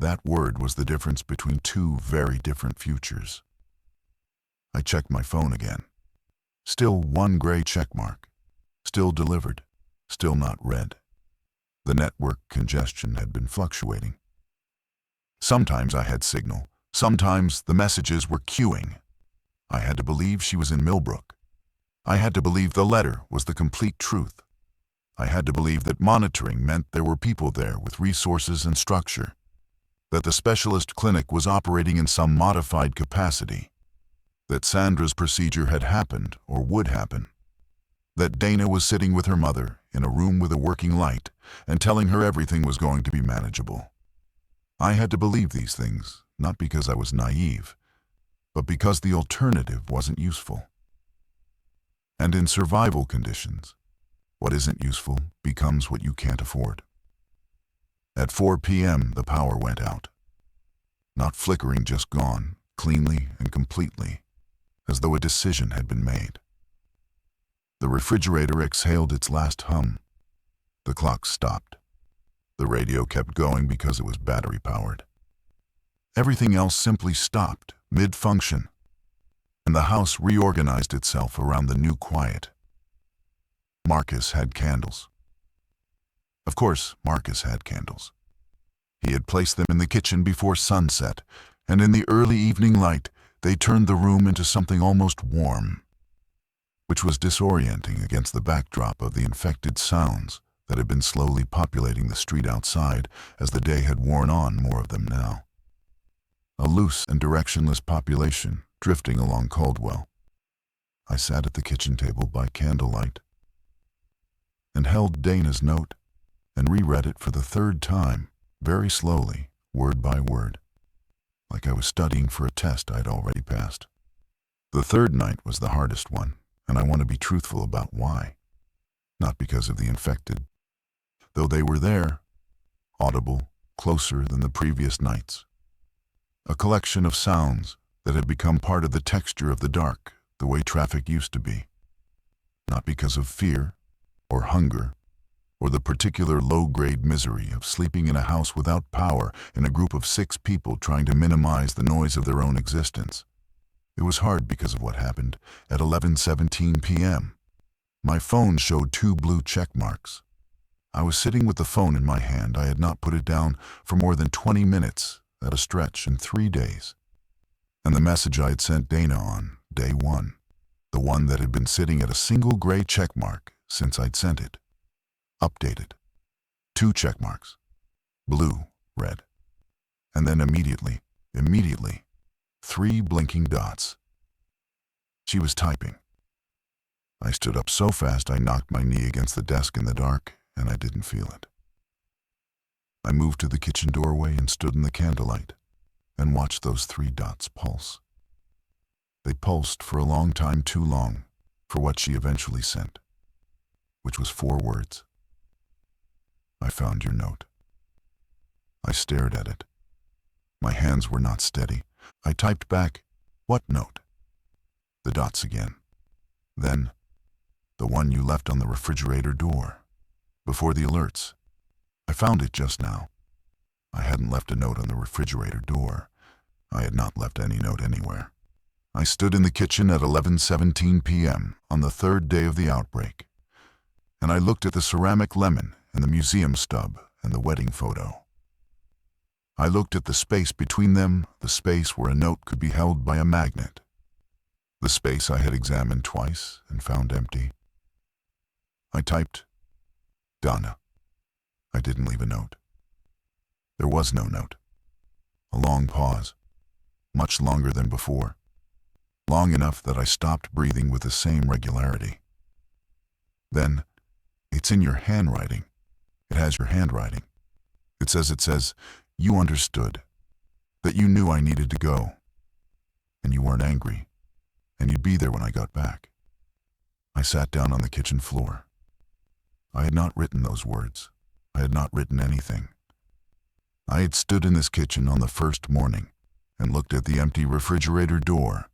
A: That word was the difference between two very different futures. I checked my phone again. Still one gray check mark. Still delivered. Still not read. The network congestion had been fluctuating. Sometimes I had signal. Sometimes the messages were queuing. I had to believe she was in Millbrook. I had to believe the letter was the complete truth. I had to believe that monitoring meant there were people there with resources and structure, that the specialist clinic was operating in some modified capacity, that Sandra's procedure had happened or would happen, that Dana was sitting with her mother in a room with a working light and telling her everything was going to be manageable. I had to believe these things, not because I was naive, but because the alternative wasn't useful. And in survival conditions, what isn't useful becomes what you can't afford. At 4 p.m., the power went out. Not flickering, just gone, cleanly and completely, as though a decision had been made. The refrigerator exhaled its last hum. The clock stopped. The radio kept going because it was battery-powered. Everything else simply stopped, mid-function, and the house reorganized itself around the new quiet. Marcus had candles. Of course, Marcus had candles. He had placed them in the kitchen before sunset, and in the early evening light, they turned the room into something almost warm, which was disorienting against the backdrop of the infected sounds that had been slowly populating the street outside as the day had worn on more of them now. A loose and directionless population drifting along Caldwell. I sat at the kitchen table by candlelight and held Dana's note and reread it for the third time, very slowly, word by word, like I was studying for a test I'd already passed. The third night was the hardest one, and I want to be truthful about why. Not because of the infected, though they were there, audible, closer than the previous nights. A collection of sounds that had become part of the texture of the dark, the way traffic used to be. Not because of fear, or hunger, or the particular low-grade misery of sleeping in a house without power in a group of 6 people trying to minimize the noise of their own existence. It was hard because of what happened at 11:17 p.m. My phone showed 2 blue check marks. I was sitting with the phone in my hand. I had not put it down for more than 20 minutes at a stretch in 3 days. And the message I had sent Dana on day 1, the one that had been sitting at a single gray check mark since I'd sent it. Updated. 2 check marks. Blue, red. And then immediately, 3 blinking dots. She was typing. I stood up so fast I knocked my knee against the desk in the dark, and I didn't feel it. I moved to the kitchen doorway and stood in the candlelight and watched those 3 dots pulse. They pulsed for a long time, too long for what she eventually sent, which was 4 words. I found your note. I stared at it. My hands were not steady. I typed back, what note? The dots again. Then, the one you left on the refrigerator door, before the alerts. I found it just now. I hadn't left a note on the refrigerator door. I had not left any note anywhere. I stood in the kitchen at 11:17 p.m. on the 3rd day of the outbreak, and I looked at the ceramic lemon and the museum stub and the wedding photo. I looked at the space between them, the space where a note could be held by a magnet. The space I had examined twice and found empty. I typed, Donna. I didn't leave a note. There was no note. A long pause, much longer than before. long enough that I stopped breathing with the same regularity. Then, it's in your handwriting. It has your handwriting. It says, you understood, that you knew I needed to go, and you weren't angry, and you'd be there when I got back. I sat down on the kitchen floor. I had not written those words. I had not written anything. I had stood in this kitchen on the first morning and looked at the empty refrigerator door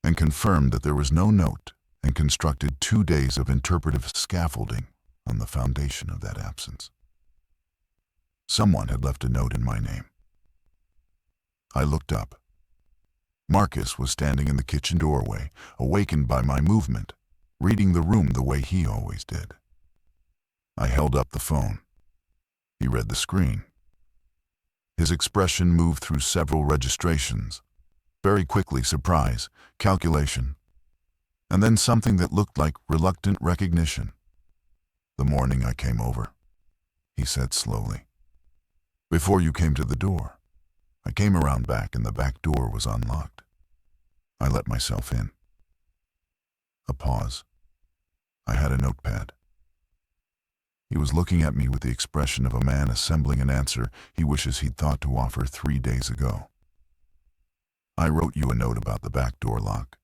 A: and confirmed that there was no note and constructed 2 days of interpretive scaffolding on the foundation of that absence. Someone had left a note in my name. I looked up. Marcus was standing in the kitchen doorway, awakened by my movement, reading the room the way he always did. I held up the phone. He read the screen. His expression moved through several registrations. Very quickly, surprise, calculation, and then something that looked like reluctant recognition. The morning I came over, he said slowly. Before you came to the door, I came around back and the back door was unlocked. I let myself in. A pause. I had a notepad. He was looking at me with the expression of a man assembling an answer he wishes he'd thought to offer 3 days ago. I wrote you a note about the back door lock.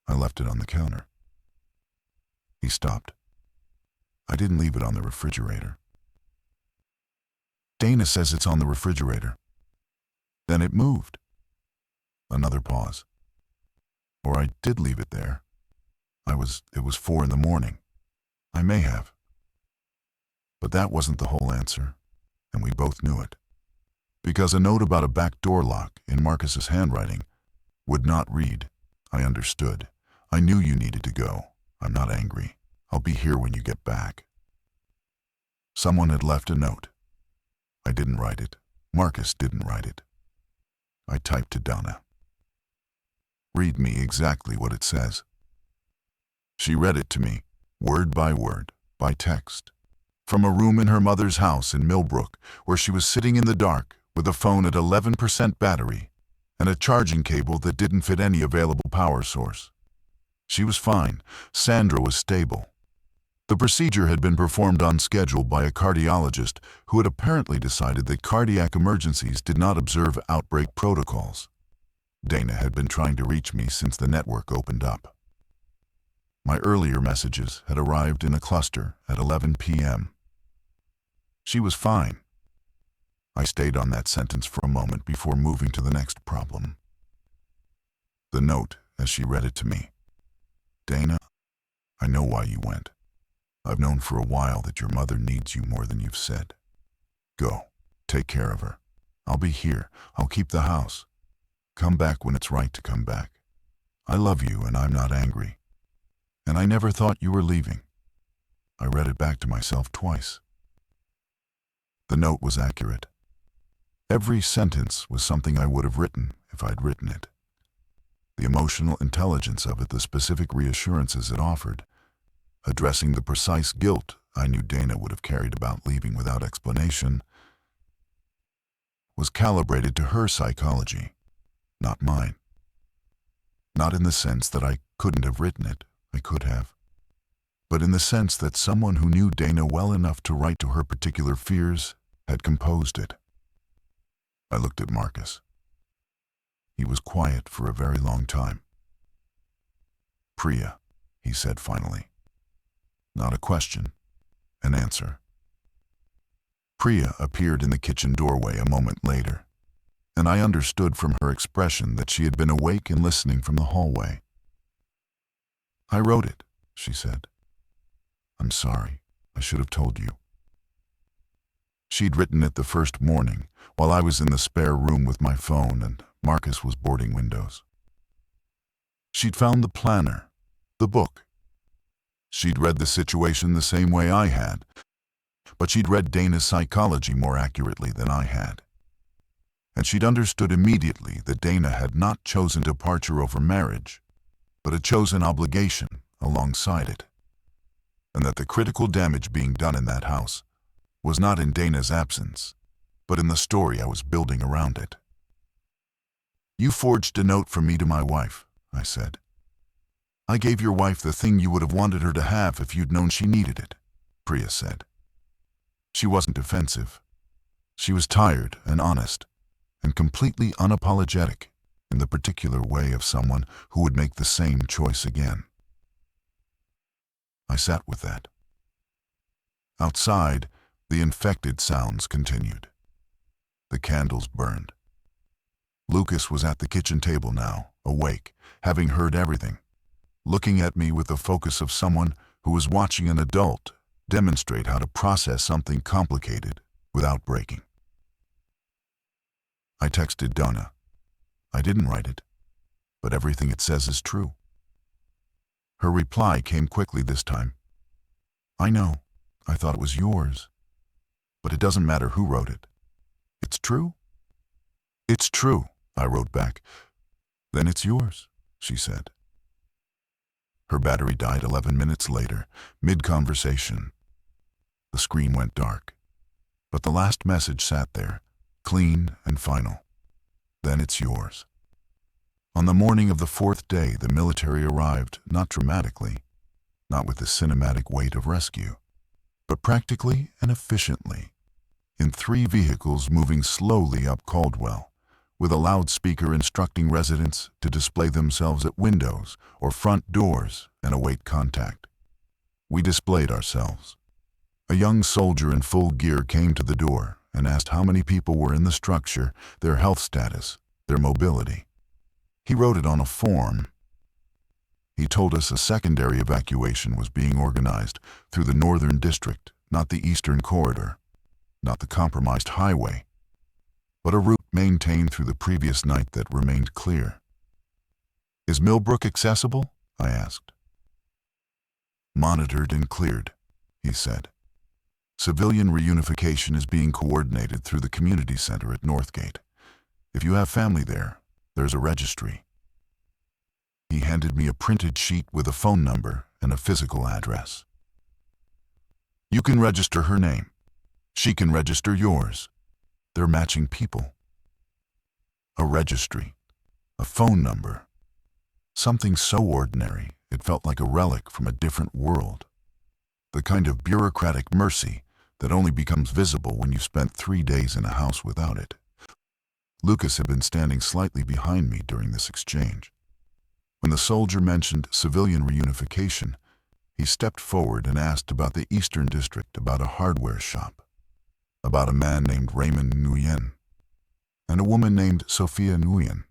A: I left it on the counter. He stopped. I didn't leave it on the refrigerator. Dana says it's on the refrigerator. Then it moved. Another pause. Or I did leave it there. It was 4 in the morning. I may have. But that wasn't the whole answer, and we both knew it. Because a note about a back door lock in Marcus's handwriting would not read, I understood. I knew you needed to go. I'm not angry. I'll be here when you get back. Someone had left a note. I didn't write it. Marcus didn't write it. I typed to Donna. Read me exactly what it says. She read it to me, word, by text, from a room in her mother's house in Millbrook, where she was sitting in the dark with a phone at 11% battery and a charging cable that didn't fit any available power source. She was fine. Sandra was stable. The procedure had been performed on schedule by a cardiologist who had apparently decided that cardiac emergencies did not observe outbreak protocols. Dana had been trying to reach me since the network opened up. My earlier messages had arrived in a cluster at 11 p.m. She was fine. I stayed on that sentence for a moment before moving to the next problem. The note, as she read it to me. Dana, I know why you went. I've known for a while that your mother needs you more than you've said. Go. Take care of her. I'll be here. I'll keep the house. Come back when it's right to come back. I love you and I'm not angry. And I never thought you were leaving. I read it back to myself twice. The note was accurate. Every sentence was something I would have written if I'd written it. The emotional intelligence of it, the specific reassurances it offered, addressing the precise guilt I knew Dana would have carried about leaving without explanation, was calibrated to her psychology, not mine. Not in the sense that I couldn't have written it, I could have, but in the sense that someone who knew Dana well enough to write to her particular fears had composed it. I looked at Marcus. He was quiet for a very long time. Priya, he said finally. Not a question, an answer. Priya appeared in the kitchen doorway a moment later, and I understood from her expression that she had been awake and listening from the hallway. I wrote it, she said. I'm sorry, I should have told you. She'd written it the first morning, while I was in the spare room with my phone and Marcus was boarding windows. She'd found the planner, the book. She'd read the situation the same way I had, but she'd read Dana's psychology more accurately than I had. And she'd understood immediately that Dana had not chosen departure over marriage, but had chosen obligation alongside it, and that the critical damage being done in that house was not in Dana's absence, but in the story I was building around it. You forged a note from me to my wife, I said. I gave your wife the thing you would have wanted her to have if you'd known she needed it, Priya said. She wasn't defensive. She was tired and honest, and completely unapologetic in the particular way of someone who would make the same choice again. I sat with that. Outside, the infected sounds continued. The candles burned. Lucas was at the kitchen table now, awake, having heard everything, looking at me with the focus of someone who was watching an adult demonstrate how to process something complicated without breaking. I texted Donna. I didn't write it, but everything it says is true. Her reply came quickly this time. I know, I thought it was yours, but it doesn't matter who wrote it. It's true? It's true, I wrote back. Then it's yours, she said. Her battery died 11 minutes later, mid-conversation. The screen went dark, but the last message sat there, clean and final. Then it's yours. On the morning of the fourth day, the military arrived, not dramatically, not with the cinematic weight of rescue, but practically and efficiently, in 3 vehicles moving slowly up Caldwell, with a loudspeaker instructing residents to display themselves at windows or front doors and await contact. We displayed ourselves. A young soldier in full gear came to the door and asked how many people were in the structure, their health status, their mobility. He wrote it on a form. He told us a secondary evacuation was being organized through the northern district, not the eastern corridor, not the compromised highway, but a route maintained through the previous night that remained clear. Is Millbrook accessible? I asked. Monitored and cleared, he said. Civilian reunification is being coordinated through the community center at Northgate. If you have family there, there's a registry. He handed me a printed sheet with a phone number and a physical address. You can register her name. She can register yours. They're matching people. A registry. A phone number. Something so ordinary, it felt like a relic from a different world. The kind of bureaucratic mercy that only becomes visible when you've spent 3 days in a house without it. Lucas had been standing slightly behind me during this exchange. When the soldier mentioned civilian reunification, he stepped forward and asked about the Eastern District, about a hardware shop, about a man named Raymond Nguyen, and a woman named Sophia Nguyen.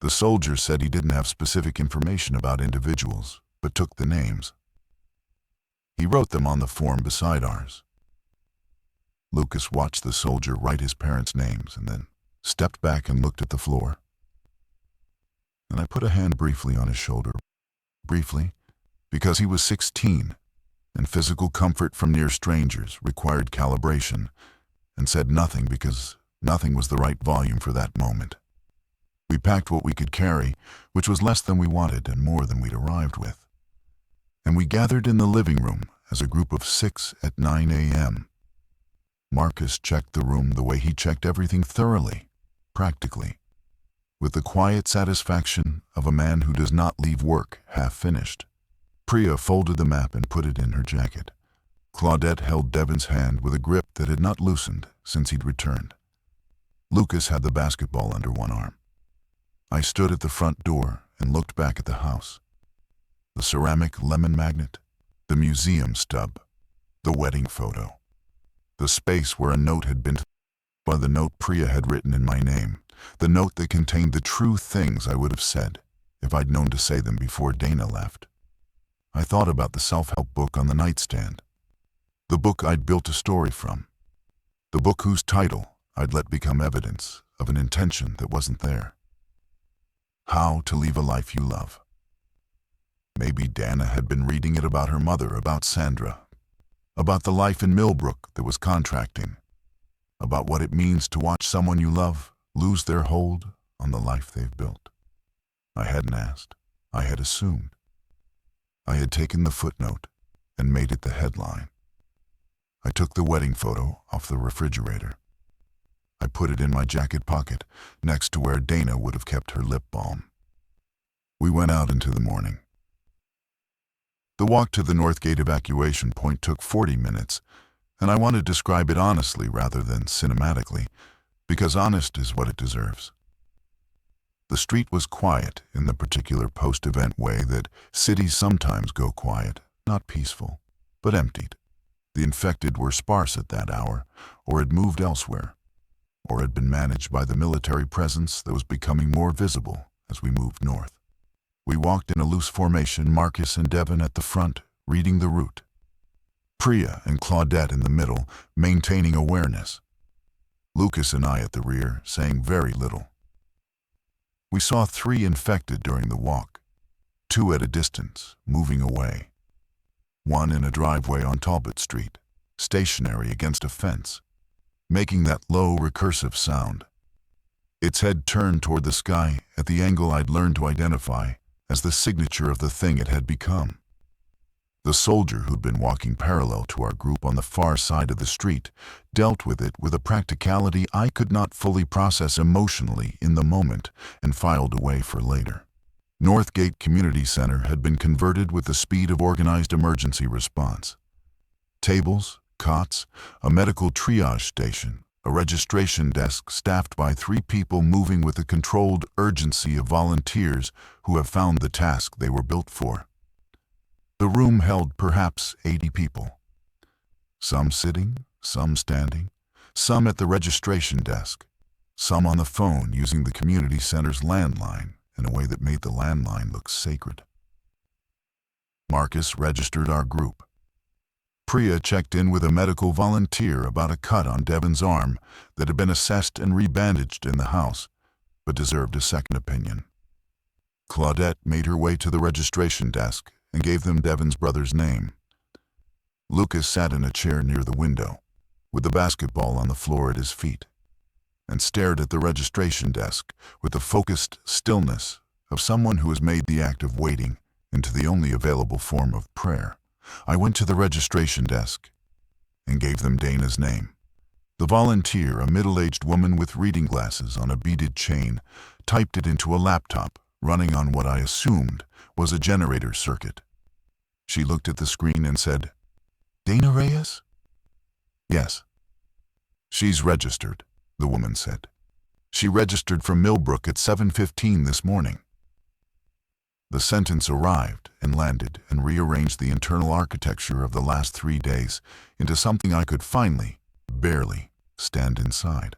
A: The soldier said he didn't have specific information about individuals, but took the names. He wrote them on the form beside ours. Lucas watched the soldier write his parents' names and then stepped back and looked at the floor. And I put a hand briefly on his shoulder, briefly, because he was 16, and physical comfort from near strangers required calibration, and said nothing because nothing was the right volume for that moment. We packed what we could carry, which was less than we wanted and more than we'd arrived with. And we gathered in the living room as a group of 6 at 9 a.m. Marcus checked the room the way he checked everything thoroughly, practically, with the quiet satisfaction of a man who does not leave work half-finished. Priya folded the map and put it in her jacket. Claudette held Devin's hand with a grip that had not loosened since he'd returned. Lucas had the basketball under one arm. I stood at the front door and looked back at the house. The ceramic lemon magnet, the museum stub, the wedding photo, the space where a note had been, by the note Priya had written in my name, the note that contained the true things I would have said if I'd known to say them before Dana left. I thought about the self-help book on the nightstand, the book I'd built a story from, the book whose title I'd let become evidence of an intention that wasn't there. How to Leave a Life You Love. Maybe Dana had been reading it about her mother, about Sandra, about the life in Millbrook that was contracting, about what it means to watch someone you love lose their hold on the life they've built. I hadn't asked. I had assumed. I had taken the footnote and made it the headline. I took the wedding photo off the refrigerator. I put it in my jacket pocket, next to where Dana would have kept her lip balm. We went out into the morning. The walk to the Northgate evacuation point took 40 minutes, and I want to describe it honestly rather than cinematically, because honest is what it deserves. The street was quiet in the particular post-event way that cities sometimes go quiet, not peaceful, but emptied. The infected were sparse at that hour, or had moved elsewhere, or had been managed by the military presence that was becoming more visible as we moved north. We walked in a loose formation, Marcus and Devon at the front, reading the route. Priya and Claudette in the middle, maintaining awareness. Lucas and I at the rear, saying very little. We saw 3 infected during the walk, 2 at a distance, moving away. 1 in a driveway on Talbot Street, stationary against a fence, making that low, recursive sound. Its head turned toward the sky at the angle I'd learned to identify as the signature of the thing it had become. The soldier who'd been walking parallel to our group on the far side of the street dealt with it with a practicality I could not fully process emotionally in the moment and filed away for later. Northgate Community Center had been converted with the speed of organized emergency response. Tables, cots, a medical triage station, a registration desk staffed by 3 people moving with the controlled urgency of volunteers who have found the task they were built for. The room held perhaps 80 people. Some sitting, some standing, some at the registration desk, some on the phone using the community center's landline in a way that made the landline look sacred. Marcus registered our group. Priya checked in with a medical volunteer about a cut on Devon's arm that had been assessed and rebandaged in the house, but deserved a second opinion. Claudette made her way to the registration desk and gave them Devon's brother's name. Lucas sat in a chair near the window, with the basketball on the floor at his feet, and stared at the registration desk with the focused stillness of someone who has made the act of waiting into the only available form of prayer. I went to the registration desk and gave them Dana's name. The volunteer, a middle-aged woman with reading glasses on a beaded chain, typed it into a laptop running on what I assumed was a generator circuit. She looked at the screen and said, "Dana Reyes?" "Yes." "She's registered," the woman said. "She registered from Millbrook at 7:15 this morning." The sentence arrived and landed and rearranged the internal architecture of the last 3 days into something I could finally, barely, stand inside.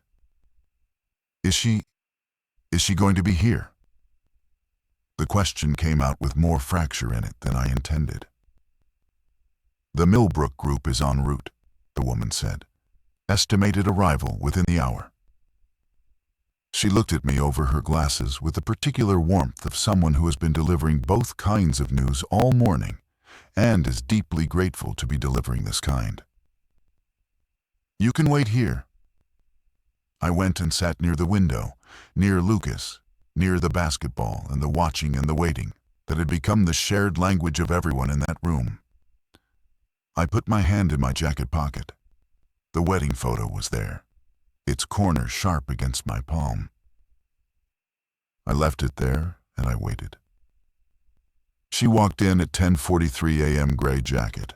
A: Is she going to be here?" The question came out with more fracture in it than I intended. "The Millbrook group is en route," the woman said. "Estimated arrival within the hour." She looked at me over her glasses with the particular warmth of someone who has been delivering both kinds of news all morning and is deeply grateful to be delivering this kind. "You can wait here." I went and sat near the window, near Lucas, near the basketball and the watching and the waiting that had become the shared language of everyone in that room. I put my hand in my jacket pocket. The wedding photo was there, its corner sharp against my palm. I left it there and I waited. She walked in at 10:43 a.m. gray jacket,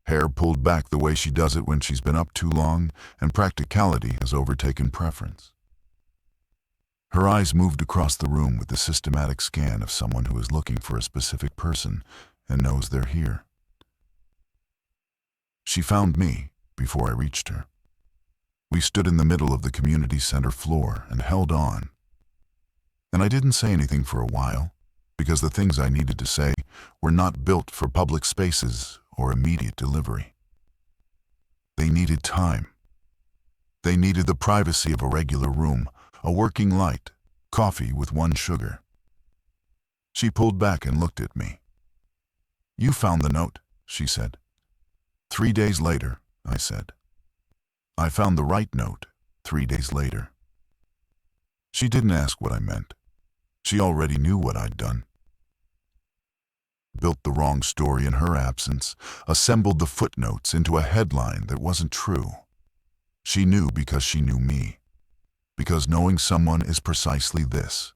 A: hair pulled back the way she does it when she's been up too long and practicality has overtaken preference. Her eyes moved across the room with the systematic scan of someone who is looking for a specific person and knows they're here. She found me before I reached her. We stood in the middle of the community center floor and held on. And I didn't say anything for a while, because the things I needed to say were not built for public spaces or immediate delivery. They needed time. They needed the privacy of a regular room, a working light, coffee with 1 sugar. She pulled back and looked at me. "You found the note," she said. 3 days later, I said. I found the right note 3 days later. She didn't ask what I meant. She already knew what I'd done. Built the wrong story in her absence, assembled the footnotes into a headline that wasn't true. She knew because she knew me. Because knowing someone is precisely this: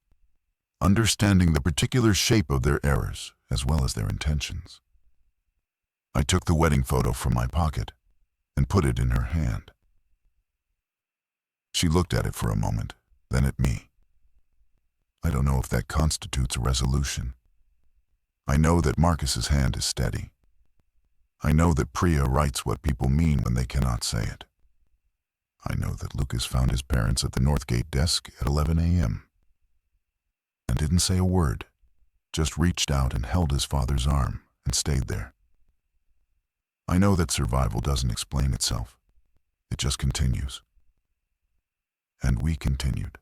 A: understanding the particular shape of their errors as well as their intentions. I took the wedding photo from my pocket and put it in her hand. She looked at it for a moment, then at me. I don't know if that constitutes a resolution. I know that Marcus's hand is steady. I know that Priya writes what people mean when they cannot say it. I know that Lucas found his parents at the Northgate desk at 11 a.m. and didn't say a word, just reached out and held his father's arm and stayed there. I know that survival doesn't explain itself. It just continues. And we continued.